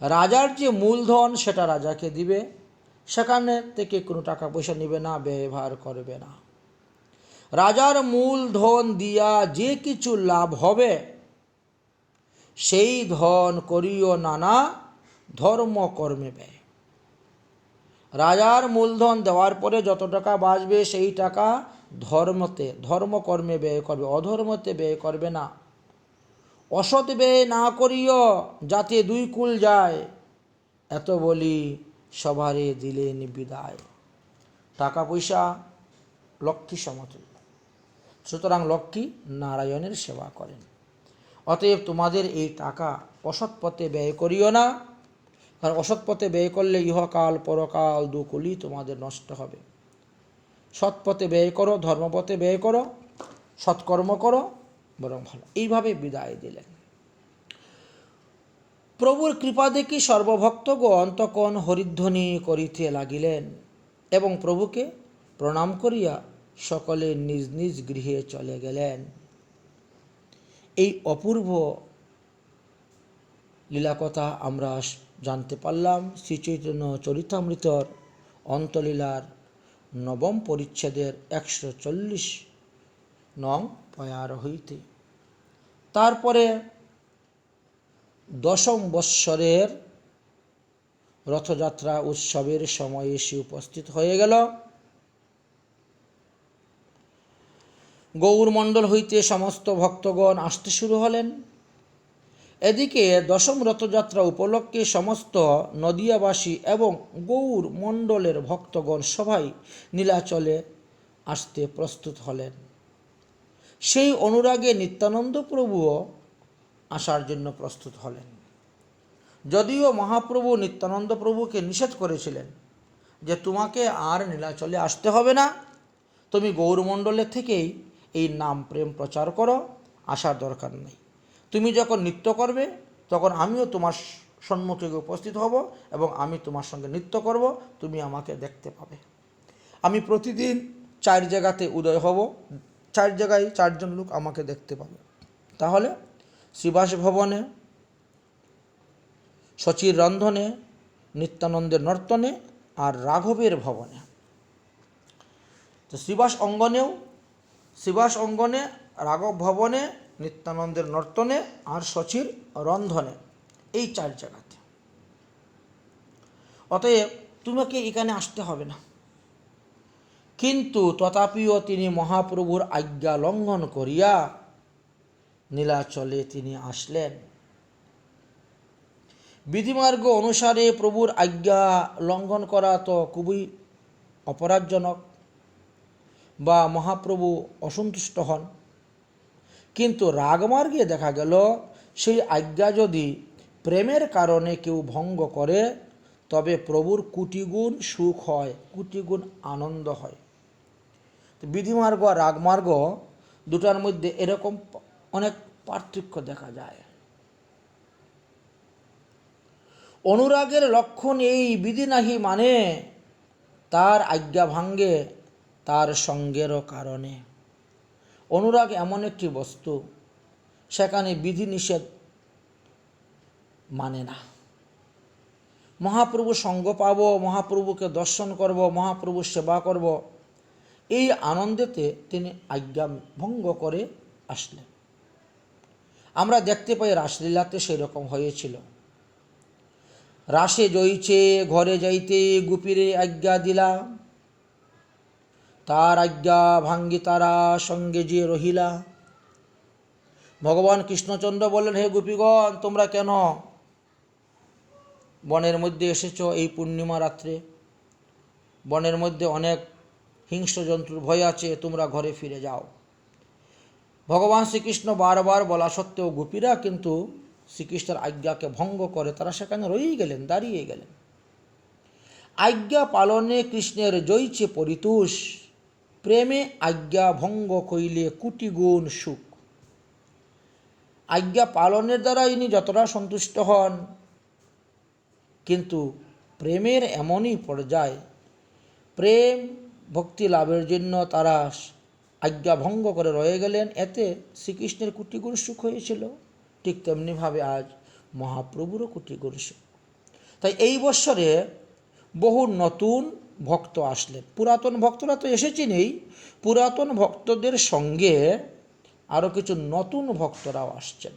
রাজার যে মূলধন সেটা রাজাকে দিবে, সেখানে থেকে কোনো টাকা পয়সা নেবে না, ব্যবহার করবে না। রাজার মূলধন দিয়া যে কিছু লাভ হবে, সেই ধন করিও নানা ধর্মকর্মে ব্যয়। রাজার মূলধন দেওয়ার পরে যত টাকা বাঁচবে, সেই টাকা ধর্মকর্মে ব্যয় করবে, অধর্মতে ব্যয় করবে না। অসৎ ব্যয় না করিও, যাতে 2 কুল যায়, এত বলি সবারে দিলেন বিদায়। টাকা পয়সা লক্ষ্মী সমতুল্য, সুতরাং লক্ষ্মী নারায়ণের সেবা করেন। অতএব তোমাদের এই টাকা অসৎ পথে ব্যয় করিও না, কারণ অসৎ পথে ব্যয় করলে ইহকাল পরকাল 2 কুলই তোমাদের নষ্ট হবে। সৎ পথে ব্যয় করো, ধর্মপথে ব্যয় করো, সৎকর্ম করো, বরং ভালো। এইভাবে বিদায় দিলেন। প্রভুর কৃপা দেখি সর্বভক্তগণ তখন হরিধ্বনি করিতে লাগিলেন এবং প্রভুকে প্রণাম করিয়া সকলে নিজ নিজ গৃহে চলে গেলেন। এই অপূর্ব লীলাকথা আমরা জানতে পারলাম শ্রী চৈতন্য চরিতামৃতর অন্তলীলার 9ম পরিচ্ছেদের 140 নং পয়ার হইতে। তারপরে 10ম বৎসরের রথযাত্রা উৎসবের সময় এসে উপস্থিত হয়ে গেল। গৌরমণ্ডল হইতে সমস্ত ভক্তগণ আসতে শুরু হলেন। এদিকে 10ম রথযাত্রা উপলক্ষে সমস্ত নদিয়াবাসী এবং গৌর মণ্ডলের ভক্তগণ সবাই নীলাচলে আসতে প্রস্তুত হলেন। সেই অনুরাগে নিত্যানন্দ প্রভুও আসার জন্য প্রস্তুত হলেন। যদিও মহাপ্রভু নিত্যানন্দ প্রভুকে নিষেধ করেছিলেন যে তোমাকে আর নীলাচলে আসতে হবে না, তুমি গৌরমণ্ডলের থেকেই এই নাম প্রেম প্রচার করো, আসার দরকার নেই। তুমি যখন নৃত্য করবে তখন আমিও তোমার সম্মুখে উপস্থিত হব এবং আমি তোমার সঙ্গে নৃত্য করব, তুমি আমাকে দেখতে পাবে। আমি প্রতিদিন 4 জায়গাতে উদয় হব, 4 জায়গায় 4 জন লোক আমাকে দেখতে পাবে। তাহলে শ্রীবাস ভবনে, শচীর রন্ধনে, নিত্যানন্দের নর্তনে আর রাঘবের ভবনে। তো শ্রীবাস অঙ্গনে, রাঘব ভবনে, নিত্যানন্দের নর্তনে আর শচীর রন্ধনে, এই 4 জায়গাতে। অতএব তোমাকে এখানে আসতে হবে না। কিন্তু তথাপিও তিনি মহাপ্রভুর আজ্ঞা লঙ্ঘন করিয়া নীলাচলে তিনি আসলেন। বিধিমার্গ অনুসারে প্রভুর আজ্ঞা লঙ্ঘন করা তো খুবই অপরাধজনক বা মহাপ্রভু অসন্তুষ্ট হন। কিন্তু রাগমার্গে দেখা গেল সেই আজ্ঞা যদি প্রেমের কারণে কেউ ভঙ্গ করে, তবে প্রভুর কোটিগুণ সুখ হয়, কোটিগুণ আনন্দ হয়। বিধিমার্গ আর রাগমার্গ দুটার মধ্যে এরকম অনেক পার্থক্য দেখা যায়। অনুরাগের লক্ষণ এই বিধি নাহি মানে, তার আজ্ঞা ভাঙ্গে তার সঙ্গেরও কারণে। অনুরাগ এমন একটি বস্তু, সেখানে বিধি নিষেধ মানে না। মহাপ্রভু সঙ্গ পাব, মহাপ্রভুকে দর্শন করব, মহাপ্রভুর সেবা করব, এই আনন্দেতে তিনি আজ্ঞা ভঙ্গ করে আসলেন। আমরা দেখতে পাই রাসলীলাতে সেই রকম হয়েছিল। রাসে জয়ছে ঘরে যাইতে গুপিরে আজ্ঞা দিলা, তার আজ্ঞা ভাঙ্গি তারা সঙ্গে যে রহিলা। ভগবান কৃষ্ণচন্দ্র বললেন, হে গোপীগণ, তোমরা কেন বনের মধ্যে এসেছ এই পূর্ণিমা রাত্রে? বনের মধ্যে অনেক হিংস্র জন্তুর ভয় আছে, তোমরা ঘরে ফিরে যাও। ভগবান শ্রীকৃষ্ণ বারবার বলা সত্ত্বেও গোপীরা কিন্তু শ্রীকৃষ্ণের আজ্ঞাকে ভঙ্গ করে তারা সেখানে রয়েই গেলেন, দাঁড়িয়ে গেলেন। আজ্ঞা পালনে কৃষ্ণের জয়ছে পরিতোষ, প্রেমে আজ্ঞা ভঙ্গ কইলে কোটি গুণ সুখ। আজ্ঞা পালনের দ্বারা ইনি যতটা সন্তুষ্ট হন, কিন্তু প্রেমের এমনই পর্যায়, প্রেম ভক্তি লাভের জন্য তারা আজ্ঞা ভঙ্গ করে রয়ে গেলেন, এতে শ্রীকৃষ্ণের কোটি গুণ সুখ হয়েছিল। ঠিক তেমনিভাবে আজ মহাপ্রভুরও কোটি গুণ সুখ। তাই এই বৎসরে বহু নতুন ভক্ত আসলেন। পুরাতন ভক্তরা তো এসেছেনই, পুরাতন ভক্তদের সঙ্গে আরও কিছু নতুন ভক্তরাও আসছেন।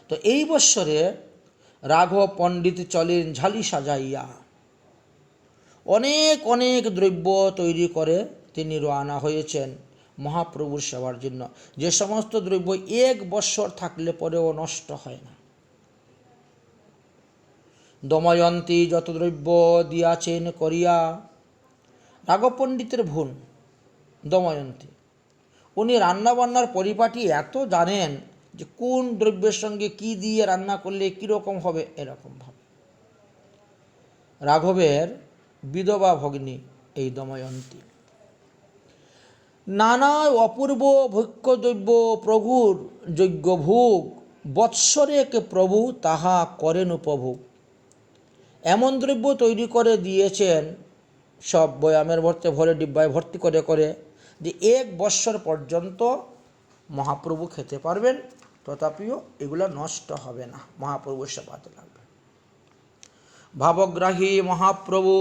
তো এই বৎসরে রাঘব পণ্ডিত চলেন ঝালি সাজাইয়া, অনেক অনেক দ্রব্য তৈরি করে তিনি রওনা হয়েছেন মহাপ্রভুর সেবার জন্য, যে সমস্ত দ্রব্য 1 বৎসর থাকলে পরেও নষ্ট হয় না। দময়ন্তী যত দ্রব্য দিয়াছেন করিয়া, রাঘব পণ্ডিতের বোন দময়ন্তী, উনি রান্নাবান্নার পরিপাটি এত জানেন যে কোন দ্রব্যের সঙ্গে কি দিয়ে রান্না করলে কীরকম হবে, এরকমভাবে। রাঘবের বিধবা ভগ্নী এই দময়ন্তী। নানা অপূর্ব ভৈক্যদ্রব্য প্রভুর যজ্ঞ ভোগ, বৎসরে কে প্রভু তাহা করেন উপভোগ। এমন দ্রব্য তৈরি করে দিয়েছেন, সব বয়ামের ভর্তি ভরে ডিব্বায় ভর্তি করে করে, যে 1 বৎসর পর্যন্ত মহাপ্রভু খেতে পারবেন, তথাপিও এগুলো নষ্ট হবে না, মহাপ্রভুর সেবাতে লাগবে। ভাবগ্রাহী মহাপ্রভু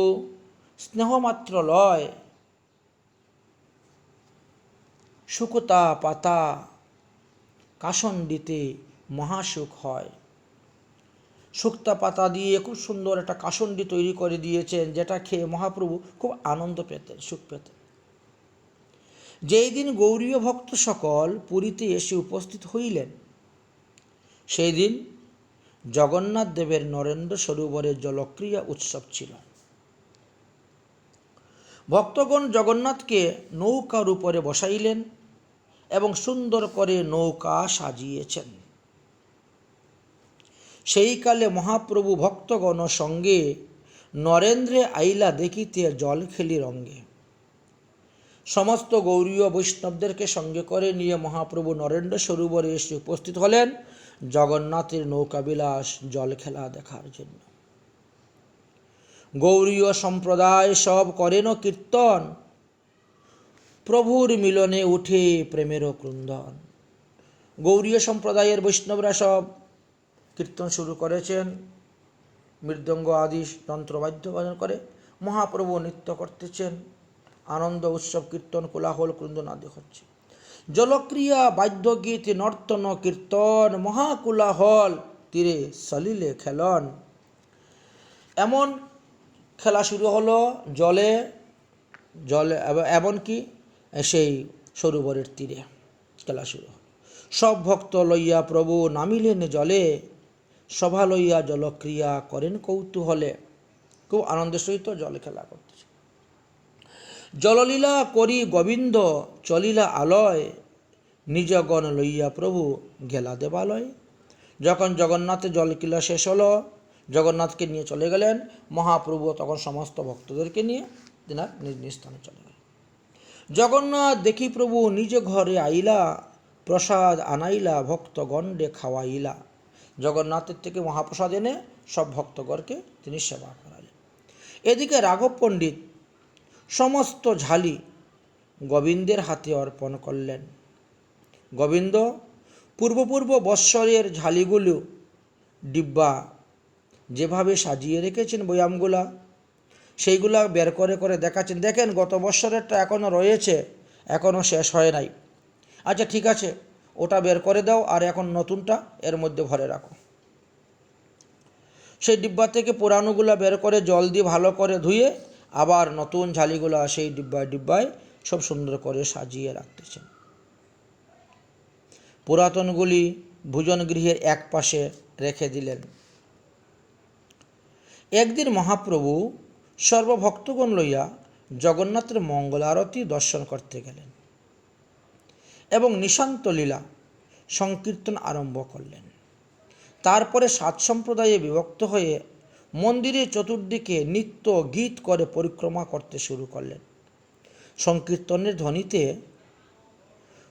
স্নেহমাত্র লয়, শুকতা পাতা কাসন্ডিতে মহাসুখ হয়। শুক্তা পাতা দিয়ে খুব সুন্দর একটা কাসন্ডি তৈরি করে দিয়েছেন, যেটা খেয়ে মহাপ্রভু খুব আনন্দ পেতেন, সুখ পেতেন। যেই দিন গৌরীয় ভক্ত সকল পুরীতে এসে উপস্থিত হইলেন, সেই দিন জগন্নাথ দেবের নরেন্দ্র সরোবরের জলক্রিয়া উৎসব ছিল। ভক্তগণ জগন্নাথকে নৌকার উপরে বসাইলেন এবং সুন্দর করে নৌকা সাজিয়েছেন। সেই কালে মহাপ্রভু ভক্তগণ সঙ্গে নরেন্দ্রে আইলা দেখিতে জল খেলি রঙ্গে। সমস্ত গৌরীয় বৈষ্ণবদেরকে সঙ্গে করে নিয়ে মহাপ্রভু নরেন্দ্র সরোবরে এসে উপস্থিত হলেন জগন্নাথের নৌকাবিলাস জল খেলা দেখার জন্য। গৌরীয় সম্প্রদায় সব করেন কীর্তন, প্রভুর মিলনে উঠে প্রেমেরও ক্রন্দন। গৌরীয় সম্প্রদায়ের বৈষ্ণবরা সব কীর্তন শুরু করেছেন, মৃদঙ্গ আদি যন্ত্রবাদ্য বাজন করে মহাপ্রভু নৃত্য করতেছেন, আনন্দ উৎসব কীর্তন কোলাহল ক্রন্দন আদি হচ্ছে। জলক্রিয়া বাদ্যগীত নর্তন কীর্তন, মহাকুলাহল তীরে সলিলে খেলন। এমন খেলা শুরু হলো জলে জলে, এমনকি সেই সরোবরের তীরে খেলা শুরু হলো। সব ভক্ত লইয়া প্রভু নামিলেন জলে, সভা লইয়া জলক্রিয়া করেন কৌতূহলে। খুব আনন্দের সহিত জল খেলা করতেছে। জললীলা করি গোবিন্দ চলিলা আলয়, নিজগণ লইয়া প্রভু গেলা দেবালয়। যখন জগন্নাথের জলক্রীড়া শেষ হলো, জগন্নাথকে নিয়ে চলে গেলেন মহাপ্রভু, তখন সমস্ত ভক্তদেরকে নিয়ে তেনার নিজ নিজ স্থানে চলে গেলেন। জগন্নাথ দেখি প্রভু নিজ ঘরে আইলা, প্রসাদ আনাইলা ভক্তগণে খাওয়াইলা। জগন্নাথের থেকে মহাপ্রসাদ এনে সব ভক্তগণকে তিনি সেবা করালেন। এদিকে রাঘব পণ্ডিত সমস্ত ঝালি গোবিন্দের হাতে অর্পণ করলেন। গোবিন্দ পূর্ব বৎসরের ঝালিগুলো ডিব্বা যেভাবে সাজিয়ে রেখেছেন বয়ামগুলা, সেইগুলা বের করে করে দেখাচ্ছেন, দেখেন গত বৎসরেরটা এখনও রয়েছে, এখনও শেষ হয় নাই। আচ্ছা ঠিক আছে, ওটা বের করে দাও আর এখন নতুনটা এর মধ্যে ভরে রাখো। সেই ডিব্বা থেকে পুরানোগুলো বের করে জল দিয়ে ভালো করে ধুয়ে আবার নতুন ঝালিগুলো সেই ডিব্বায় ডিব্বায় সব সুন্দর করে সাজিয়ে রাখতেছেন। পুরাতনগুলি ভোজন গৃহের এক পাশে রেখে দিলেন। একদিন মহাপ্রভু সর্বভক্তগণ লইয়া জগন্নাথের মঙ্গল আরতি দর্শন করতে গেলেন এবং নিশান্ত লীলা সংকীর্তন আরম্ভ করলেন। তারপরে 7 সম্প্রদায়ে বিভক্ত হয়ে মন্দিরের চতুর্দিকে নৃত্য গীত করে পরিক্রমা করতে শুরু করলেন। সংকীর্তনের ধ্বনিতে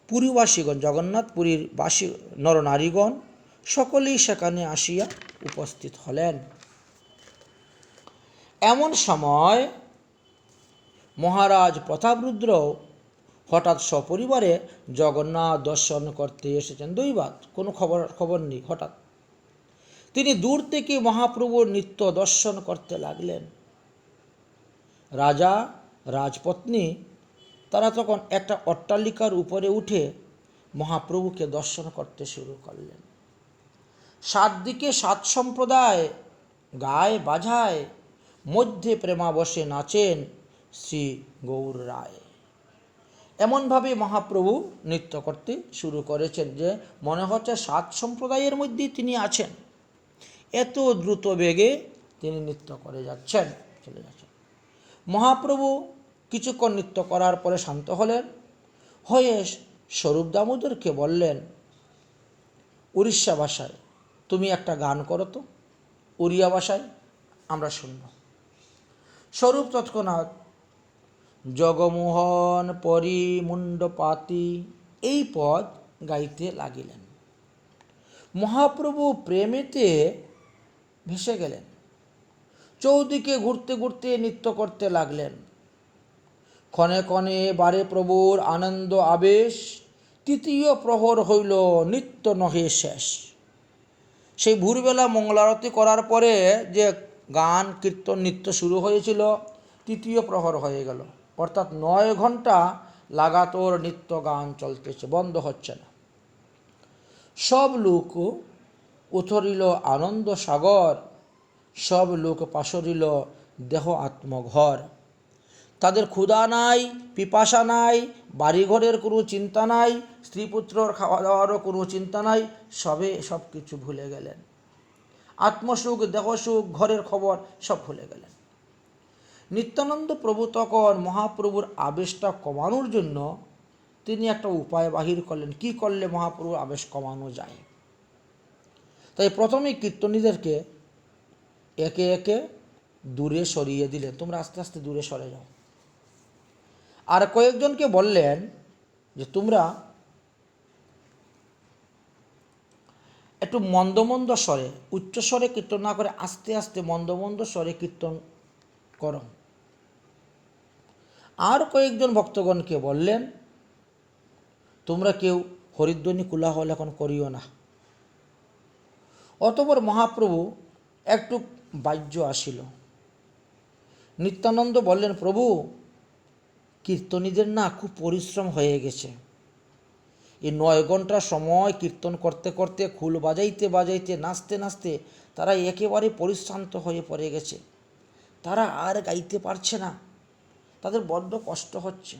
পুরীবাসীগণ, জগন্নাথপুরীর বাসী নরনারীগণ সকলেই সেখানে আসিয়া উপস্থিত হলেন। এমন সময় মহারাজ প্রতাপরুদ্র হঠাৎ সপরিবারে জগন্নাথ দর্শন করতে এসেছেন। দৈবাত, কোনো খবর নেই। হঠাৎ তিনি দূর থেকে মহাপ্রভুর নিত্য দর্শন করতে লাগলেন। রাজা, রাজপত্নী তারা তখন একটা অট্টালিকার উপরে উঠে মহাপ্রভুকে দর্শন করতে শুরু করলেন। 7 দিকে 7 সম্প্রদায় গায় বাজায়, মধ্যে প্রেমাবশে নাচেন শ্রী গৌর রায়। এমনভাবে মহাপ্রভু নৃত্য করতে শুরু করেছেন যে মনে হচ্ছে 7 সম্প্রদায়ের মধ্যেই তিনি আছেন। এত দ্রুত বেগে তিনি নৃত্য করে যাচ্ছেন, চলে যাচ্ছেন। মহাপ্রভু কিছুক্ষণ নৃত্য করার পরে শান্ত হলেন, হয়ে স্বরূপ দামোদরকে বললেন, উড়িষ্যা ভাষায় তুমি একটা গান করো তো, উড়িয়া ভাষায় আমরা শুনব। স্বরূপ তৎক্ষণাৎ জগমোহন পরিমুণ্ডপাতি এই পদ গাইতে লাগিলেন। মহাপ্রভু প্রেমেতে ভেসে গেলেন, চৌদিকে ঘুরতে ঘুরতে নৃত্য করতে লাগলেন। ক্ষণে ক্ষণে বারে প্রভুর আনন্দ আবেশ, তৃতীয় প্রহর হইল নিত্য নহে শেষ। সেই ভোরবেলা মঙ্গলারতি করার পরে যে গান কীর্তন নৃত্য শুরু হয়েছিল, তৃতীয় প্রহর হয়ে গেল, অর্থাৎ 9 ঘন্টা লাগাতার নিত্য গান চলতেছে, বন্ধ হচ্ছে না। সব লোক উথরিল আনন্দ সাগর, সব লোক পাশরিল দেহ আত্মঘর। তাদের ক্ষুধা নাই, পিপাসা নাই, বাড়িঘরের কোনো চিন্তা নাই, স্ত্রী পুত্রর খাওয়া দাওয়ারও কোনো চিন্তা নাই, সব কিছু ভুলে গেলেন। আত্মসুখ, দেহসুখ, ঘরের খবর সব ভুলে গেলেন। নিত্যানন্দ প্রভু তখন মহাপ্রভুর আবেশটা কমানোর জন্য তিনি একটা উপায় বাহির করলেন। কি করলে মহাপ্রভুর আবেশ কমানো যায়? তাই প্রথমে কীর্তনীদেরকে একে একে দূরে সরিয়ে দিলেন, তোমরা আস্তে আস্তে দূরে সরে যাও। আর কয়েকজনকে বললেন যে তোমরা একটু মন্দ মন্দ স্বরে, উচ্চ স্বরে কীর্তন না করে আস্তে আস্তে মন্দ মন্দ স্বরে কীর্তন করো। আর কয়েকজন ভক্তগণকে বললেন তোমরা কেউ হরিধ্বনি কোলাহল এখন করিও না। অতঃপর মহাপ্রভু একটু বাহ্য আসিল। নিত্যানন্দ বললেন, প্রভু কীর্তনীদের না খুব পরিশ্রম হয়ে গেছে। এই 9 ঘন্টা সময় কীর্তন করতে করতে, খুল বাজাইতে বাজাইতে, নাচতে নাচতে তারা একেবারে পরিশ্রান্ত হয়ে পড়ে গেছে। তারা আর গাইতে পারছে না, তাদের বড্ড কষ্ট হচ্ছে।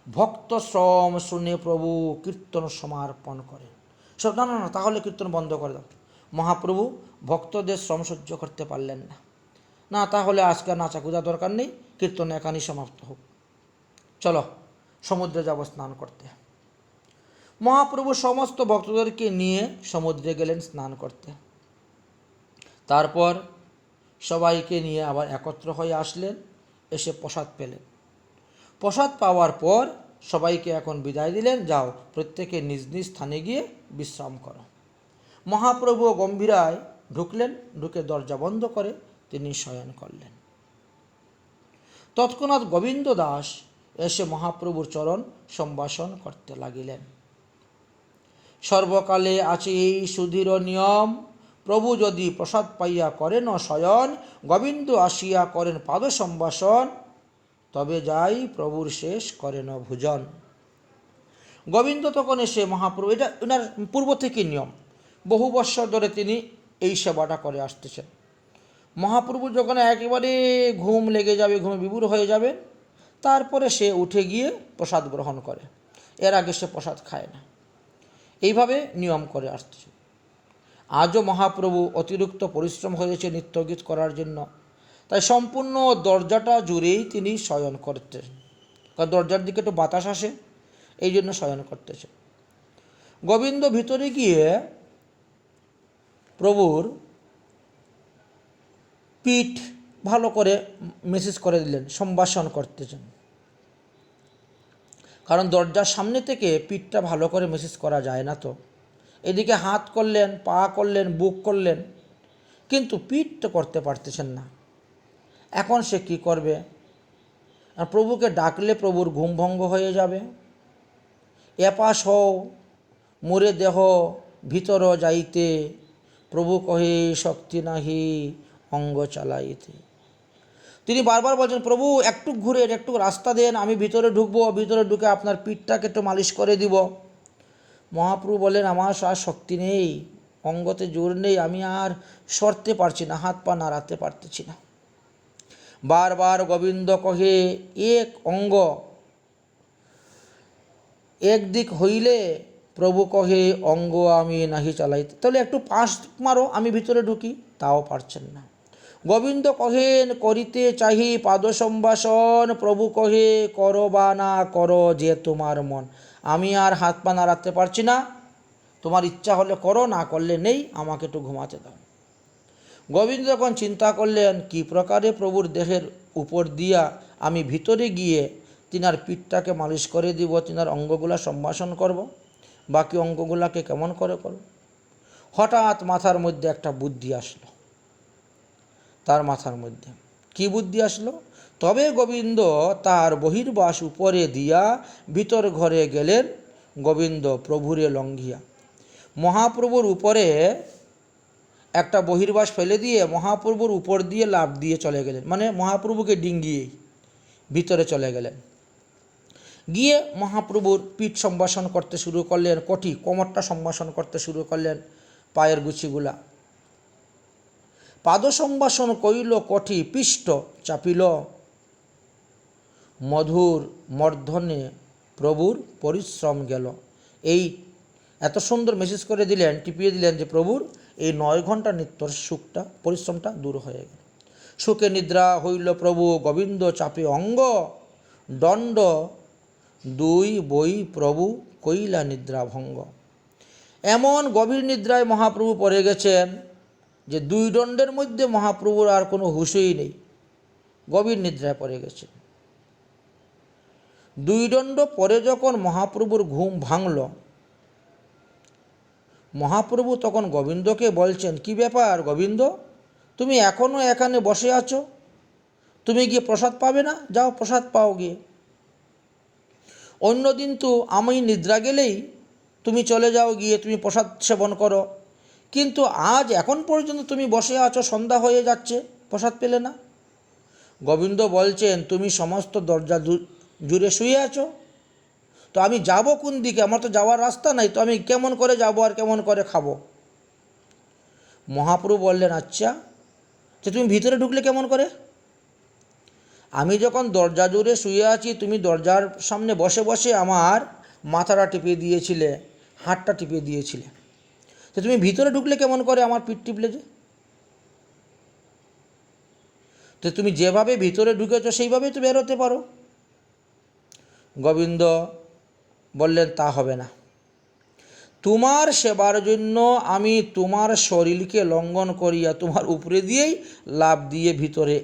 ভক্ত শ্রম শুনে প্রভু কীর্তন সমর্পণ করেন। সব না না, তাহলে কীর্তন বন্ধ করে দাও। মহাপ্রভু ভক্তদের শ্রম সহ্য করতে পারলেন না। না, তাহলে আজকে নাচা কুদা দরকার নেই, কীর্তন এখানেই সমাপ্ত হোক, চলো সমুদ্রে যাব স্নান করতে। মহাপ্রভু সমস্ত ভক্তদেরকে নিয়ে সমুদ্রে গেলেন স্নান করতে। তারপর সবাইকে নিয়ে আবার একত্র হয়ে আসলেন, এসে প্রসাদ পেলেন। প্রসাদ পাওয়ার পর সবাইকে এখন বিদায় দিলেন, যাও প্রত্যেকে নিজ নিজ স্থানে গিয়ে বিশ্রাম করো। মহাপ্রভু গম্ভীরায় ঢুকলেন, ঢুকে দরজা বন্ধ করে তিনি শয়ন করলেন। তৎক্ষণাৎ গোবিন্দ দাস এসে মহাপ্রভুর চরণ সম্ভাষণ করতে লাগিলেন। সর্বকালে আছে এই সুধীর নিয়ম, প্রভু যদি প্রসাদ পাইয়া করেন শয়ন, গোবিন্দ আসিয়া করেন পাদ সম্ভাষণ, তবে যাই প্রভুর শেষ করেন ভোজন। গোবিন্দ তখন এসে মহাপ্রভু, এটা ওনার পূর্ব থেকে নিয়ম, বহু বৎসর ধরে তিনি এই সেবাটা করে আসতেছেন। মহাপ্রভু যখন একেবারে ঘুম লেগে যাবে, ঘুমে বিভোর হয়ে যাবে, তারপরে সে উঠে গিয়ে প্রসাদ গ্রহণ করে, এর আগে সে প্রসাদ খায় না। এইভাবে নিয়ম করে আসতেছে। আজও মহাপ্রভু অতিরিক্ত পরিশ্রম হয়েছে নিত্যগীত করার জন্য, তাই সম্পূর্ণ দরজাটা জুড়েই তিনি শয়ন করতেন, কারণ দরজার দিকে একটু বাতাস আসে, এই জন্য শয়ন করতেছে। গোবিন্দ ভিতরে গিয়ে প্রভুর পিঠ ভালো করে মেসেজ করে দিলেন, সম্ভাষণ করতেছেন। কারণ দরজার সামনে থেকে পিঠটা ভালো করে মেসেজ করা যায় না, তো এদিকে হাত করলেন, পা করলেন, বুক করলেন, কিন্তু পিঠটা করতে পারতেছেন না। এখন সে কি করবে? আর প্রভুকে ডাকলে প্রভুর ঘুম ভঙ্গ হয়ে যাবে। এপাশ হও মোরে দেহ ভিতর যাইতে, প্রভু কহে শক্তি নাহি অঙ্গ চালাইতে। তিনি বারবার বলছেন, প্রভু একটু ঘুরে একটু রাস্তা দেন, আমি ভিতরে ঢুকবো, ভিতরে ঢুকে আপনার পিঠটাকে একটু মালিশ করে দিব। মহাপ্রভু বলেন, আমার আর শক্তি নেই, অঙ্গতে জোর নেই, আমি আর সরতে পারছি না, হাত পা নাড়াতে পারতেছি না। বারবার গোবিন্দ কহে এক অঙ্গ একদিক হইলে, প্রভু কহে অঙ্গ আমি নাহি চালাইতে। তাহলে একটু পাশ মারো, আমি ভিতরে ঢুকি, তাও পারছেন না। গোবিন্দ কহেন করিতে চাহি পাদ সম্ভাষণ, প্রভু কহে করো বা না করো যে তোমার মন। আমি আর হাত পা নাড়াতে পারছি না, তোমার ইচ্ছা হলে করো, না করলে নেই, আমাকে একটু ঘুমাতে দাও। গোবিন্দ যখন চিন্তা করলেন কি প্রকারে প্রভুর দেহের উপর দিয়া আমি ভিতরে গিয়ে তিনার পিঠটাকে মালিশ করে দিব, তিনার অঙ্গগুলা সম্ভাষণ করব, বাকি অঙ্গগুলাকে কেমন করে করব। হঠাৎ মাথার মধ্যে একটা বুদ্ধি আসলো। তার মাথার মধ্যে কি বুদ্ধি আসলো? তবে গোবিন্দ তার বহির্বাস উপরে দিয়া ভিতর ঘরে গেলেন, গোবিন্দ প্রভুরে লঙ্ঘিয়া। মহাপ্রভুর উপরে একটা বহির্বাস ফেলে দিয়ে মহাপ্রভুর উপর দিয়ে লাফ দিয়ে চলে গেলেন, মানে মহাপ্রভুকে ডিঙ্গিয়ে ভিতরে চলে গেলেন। গিয়ে মহাপ্রভুর পিঠ সম্ভাষণ করতে শুরু করলেন, কটি কোমরটা সম্ভাষণ করতে শুরু করলেন, পায়ের গুছিগুলা। পাদ সম্ভাষণ কইল কটি পিষ্ট চাপিল, মধুর মর্ধনে প্রভুর পরিশ্রম গেল। এই এত সুন্দর মেসেজ করে দিলেন, টিপিয়ে দিলেন যে প্রভুর এই 9 ঘন্টা নিত্যর সুখটা, পরিশ্রমটা দূর হয়ে গেল। সুখে নিদ্রা হইল প্রভু, গোবিন্দ চাপে অঙ্গ দণ্ড, 2 বই প্রভু কইলা নিদ্রা ভঙ্গ। এমন গভীর নিদ্রায় মহাপ্রভু পড়ে গেছেন যে 2 দণ্ডের মধ্যে মহাপ্রভুর আর কোনো হুঁশই নেই, গভীর নিদ্রায় পড়ে গেছেন। 2 দণ্ড পরে যখন মহাপ্রভুর ঘুম ভাঙল, মহাপ্রভু তখন গোবিন্দকে বলছেন, কি ব্যাপার গোবিন্দ, তুমি এখনও এখানে বসে আছো, তুমি গিয়ে প্রসাদ পাবে না? যাও প্রসাদ পাও গিয়ে। অন্যদিন তো আমি নিদ্রা গেলেই তুমি চলে যাও, গিয়ে তুমি প্রসাদ সেবন করো, কিন্তু আজ এখন পর্যন্ত তুমি বসে আছো, সন্ধ্যা হয়ে যাচ্ছে, প্রসাদ পেলে না। গোবিন্দ বলছেন, তুমি সমস্ত দরজা জুড়ে শুয়ে আছো, তো আমি যাব কোন দিকে? আমার তো যাওয়ার রাস্তা নাই, তো আমি কেমন করে যাব আর কেমন করে খাবো? মহাপ্রভু বললেন, আচ্ছা তো তুমি ভিতরে ঢুকলে কেমন করে? আমি যখন দরজা জুড়ে শুয়ে আছি, তুমি দরজার সামনে বসে বসে আমার মাথাটা টিপে দিয়েছিলে, হাতটা টিপে দিয়েছিলে, তো তুমি ভিতরে ঢুকলে কেমন করে আমার পিঠ টিপলে যে? তো তুমি যেভাবে ভিতরে ঢুকেছো সেইভাবেই তো বেরোতে পারো। গোবিন্দ বললেন, তা হবে না, তোমার সেবার জন্য আমি তোমার শরীরকে লঙ্ঘন করিয়া তোমার উপরে দিয়েই লাফ দিয়ে ভিতরে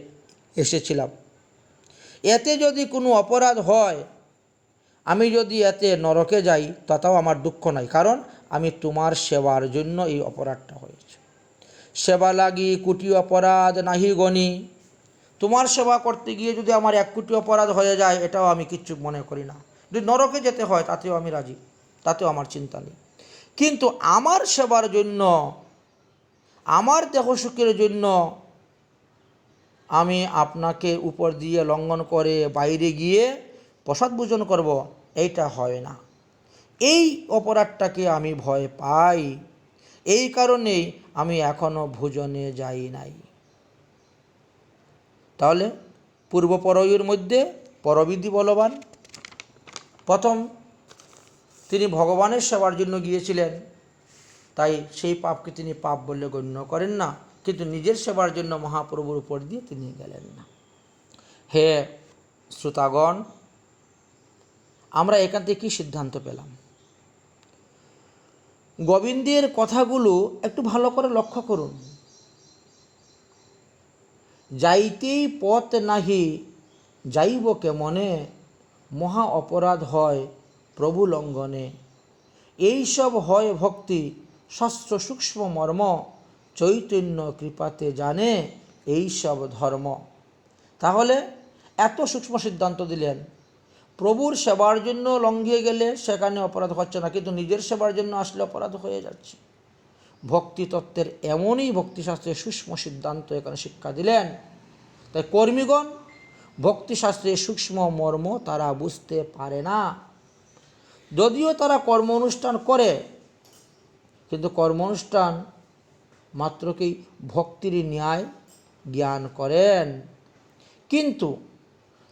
এসেছিলাম। এতে যদি কোনো অপরাধ হয়, আমি যদি এতে নরকে যাই, তাতেও আমার দুঃখ নাই, কারণ আমি তোমার সেবার জন্য এই অপরাধটা হয়েছে। সেবা লাগি কোটি অপরাধ নাহি গণি, তোমার সেবা করতে গিয়ে যদি আমার 1 কোটি অপরাধ হয়ে যায়, এটাও আমি কিচ্ছু মনে করি না। যদি নরকে যেতে হয় তাতেও আমি রাজি, তাতেও আমার চিন্তা নেই। কিন্তু আমার সেবার জন্য আমার দেহ সুখের জন্য আমি আপনাকে উপর দিয়ে লঙ্ঘন করে বাইরে গিয়ে প্রসাদ ভোজন করব, এইটা হয় না। এই অপরাধটাকে আমি ভয় পাই, এই কারণেই আমি এখনো ভোজনে যাই নাই। তাহলে পূর্ব পরয়ের মধ্যে পরবিধি বলবান। প্রথম তিনি ভগবানের সেবার জন্য গিয়েছিলেন, তাই সেই পাপকে তিনি পাপ বলে গণ্য করেন না, কিন্তু নিজের সেবার জন্য মহাপ্রভুর উপর দিয়ে তিনি গেলেন না। হে শ্রোতাগণ, আমরা এখান থেকে কী সিদ্ধান্ত পেলাম? গোবিন্দের কথাগুলো একটু ভালো করে লক্ষ্য করুন। যাইতেই পথ নাহি যাইব কেমনে, মহা অপরাধ হয় প্রভু লঙ্ঘনে। এইসব হয় ভক্তি শাস্ত্র সূক্ষ্ম মর্ম, চৈতন্য কৃপাতে জানে এইসব ধর্ম। তাহলে এত সূক্ষ্ম সিদ্ধান্ত দিলেন, প্রভুর সেবার জন্য লঙ্ঘিয়ে গেলে সেখানে অপরাধ হচ্ছে না, কিন্তু নিজের সেবার জন্য আসলে অপরাধ হয়ে যাচ্ছে। ভক্তি তত্ত্বের এমনই ভক্তিশাস্ত্রের সূক্ষ্ম সিদ্ধান্ত এখানে শিক্ষা দিলেন। তাই কর্মীগণ ভক্তিশাস্ত্রের সূক্ষ্ম মর্ম তারা বুঝতে পারে না, যদিও তারা কর্ম অনুষ্ঠান করে, কিন্তু কর্ম অনুষ্ঠান মাত্রকেই ভক্তির ন্যায় জ্ঞান করেন, কিন্তু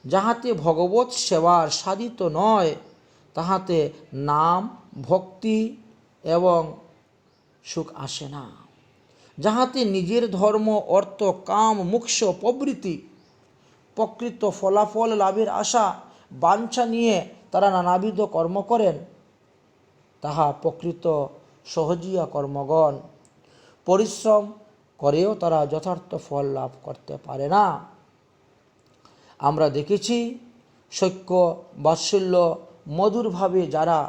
যাহাতে ভগবৎ সেবার সাধিত নয়, তাহাতে নাম ভক্তি এবং সুখ আসে না। যাহাতে নিজের ধর্ম অর্থ কাম মোক্ষ প্রবৃত্তি প্রকৃত ফলাফল লাভের আশা বাঞ্ছা নিয়ে তারা নানাবিধ কর্ম করেন, তাহা প্রকৃত সহজিয়া কর্মগণ। পরিশ্রম করেও তারা যথার্থ ফল লাভ করতে পারে না। আমরা দেখেছি সৈক্য বাৎসল্য মধুরভাবে যারা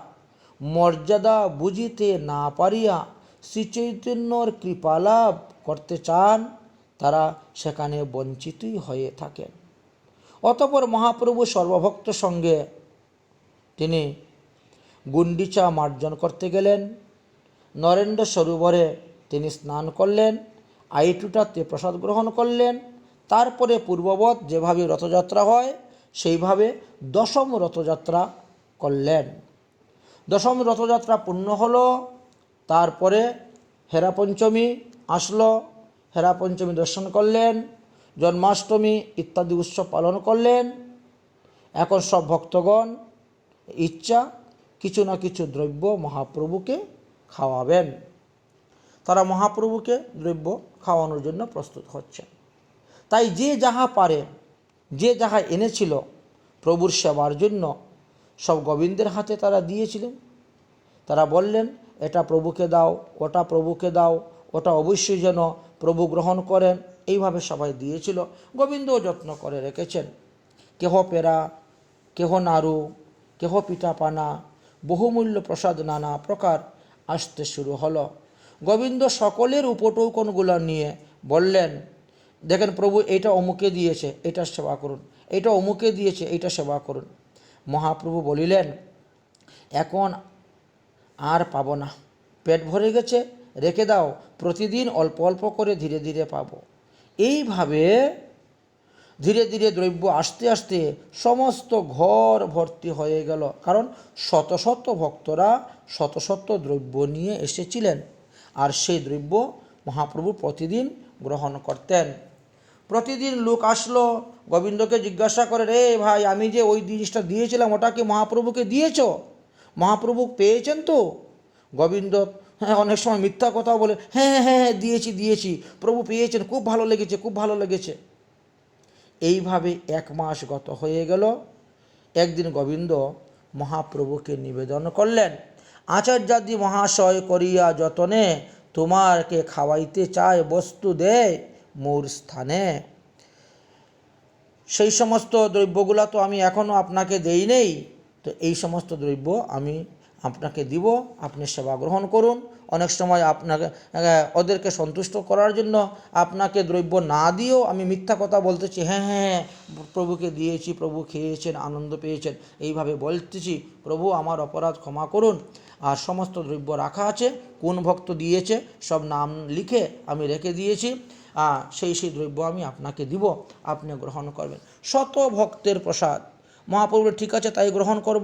মর্যাদা বুঝিতে না পারিয়া শ্রীচৈতন্যর কৃপা লাভ করতে চান, তারা সেখানে বঞ্চিতই হয়ে থাকেন। অতঃপর মহাপ্রভু সর্বভক্ত সঙ্গে তিনি গুন্ডিচা মার্জন করতে গেলেন। নরেন্দ্র সরোবরে তিনি স্নান করলেন, আইটুটাতে প্রসাদ গ্রহণ করলেন। তারপরে পূর্ববৎ যেভাবে রথযাত্রা হয় সেইভাবে দশম রথযাত্রা করলেন। দশম রথযাত্রা পূর্ণ হলো, তারপরে হেরা পঞ্চমী আসলো, হেরা পঞ্চমী দর্শন করলেন, জন্মাষ্টমী ইত্যাদি উৎসব পালন করলেন। এখন সব ভক্তগণ ইচ্ছা কিছু না কিছু দ্রব্য মহাপ্রভুকে খাওয়াবেন। তারা মহাপ্রভুকে দ্রব্য খাওয়ানোর জন্য প্রস্তুত হচ্ছেন। তাই যে যাহা পারে, যে যাহা এনেছিল প্রভুর সেবার জন্য, সব গোবিন্দের হাতে তারা দিয়েছিলেন। তারা বললেন, এটা প্রভুকে দাও, ওটা প্রভুকে দাও, ওটা অবশ্যই যেন প্রভু গ্রহণ করেন। এইভাবে সবাই দিয়েছিল, গোবিন্দও যত্ন করে রেখেছেন। কেহ পেরা, কেহ নাড়ু, কেহ পিঠাপানা, বহুমূল্য প্রসাদ নানা প্রকার আসতে শুরু হলো। গোবিন্দ সকলের উপটৌকনগুলো নিয়ে বললেন, দেখেন প্রভু এইটা অমুকে দিয়েছে, এটা সেবা করুন, এইটা অমুকে দিয়েছে, এইটা সেবা করুন। মহাপ্রভু বলিলেন, এখন আর পাবো না, পেট ভরে গেছে, রেখে দাও, প্রতিদিন অল্প অল্প করে ধীরে ধীরে পাবো। এইভাবে ধীরে ধীরে দ্রব্য আস্তে আস্তে সমস্ত ঘর ভর্তি হয়ে গেল, কারণ শত শত ভক্তরা শত শত দ্রব্য নিয়ে এসেছিলেন, আর সেই দ্রব্য মহাপ্রভু প্রতিদিন গ্রহণ করতেন। প্রতিদিন লোক আসলো, গোবিন্দকে জিজ্ঞাসা করে, রে ভাই, আমি যে ওই জিনিসটা দিয়েছিলাম ওটা কি মহাপ্রভুকে দিয়েছ? মহাপ্রভু পেয়েছেন তো? গোবিন্দ অনেক সময় মিথ্যা কথা বলে, হ্যাঁ হ্যাঁ হ্যাঁ দিয়েছি দিয়েছি, প্রভু পেয়েছেন, খুব ভালো লেগেছে, খুব ভালো লেগেছে। এইভাবে 1 মাস গত হয়ে গেল। একদিন গোবিন্দ মহাপ্রভুকে নিবেদন করলেন, আচার্যাদি মহাশয় করিয়া যতনে, তোমারকে খাওয়াইতে চায় বস্তু দেয় মোর স্থানে। সেই সমস্ত দ্রব্যগুলো তো আমি এখনও আপনাকে দেই নেই, তো এই সমস্ত দ্রব্য আমি আপনাকে দিব, আপনি সেবা গ্রহণ করুন। অনেক সময় আপনাকে ওদেরকে সন্তুষ্ট করার জন্য আপনাকে দ্রব্য না দিয়েও আমি মিথ্যা কথা বলতেছি, হ্যাঁ হ্যাঁ প্রভুকে দিয়েছি, প্রভু খেয়েছেন, আনন্দ পেয়েছেন, এইভাবে বলতেছি, প্রভু আমার অপরাধ ক্ষমা করুন। আর সমস্ত দ্রব্য রাখা আছে, কোন ভক্ত দিয়েছে সব নাম লিখে আমি রেখে দিয়েছি। সেই দ্রব্য আমি আপনাকে দিব, আপনি গ্রহণ করবেন। শত ভক্তের প্রসাদ। মহাপ্রভু ঠিক আছে, তাই গ্রহণ করব।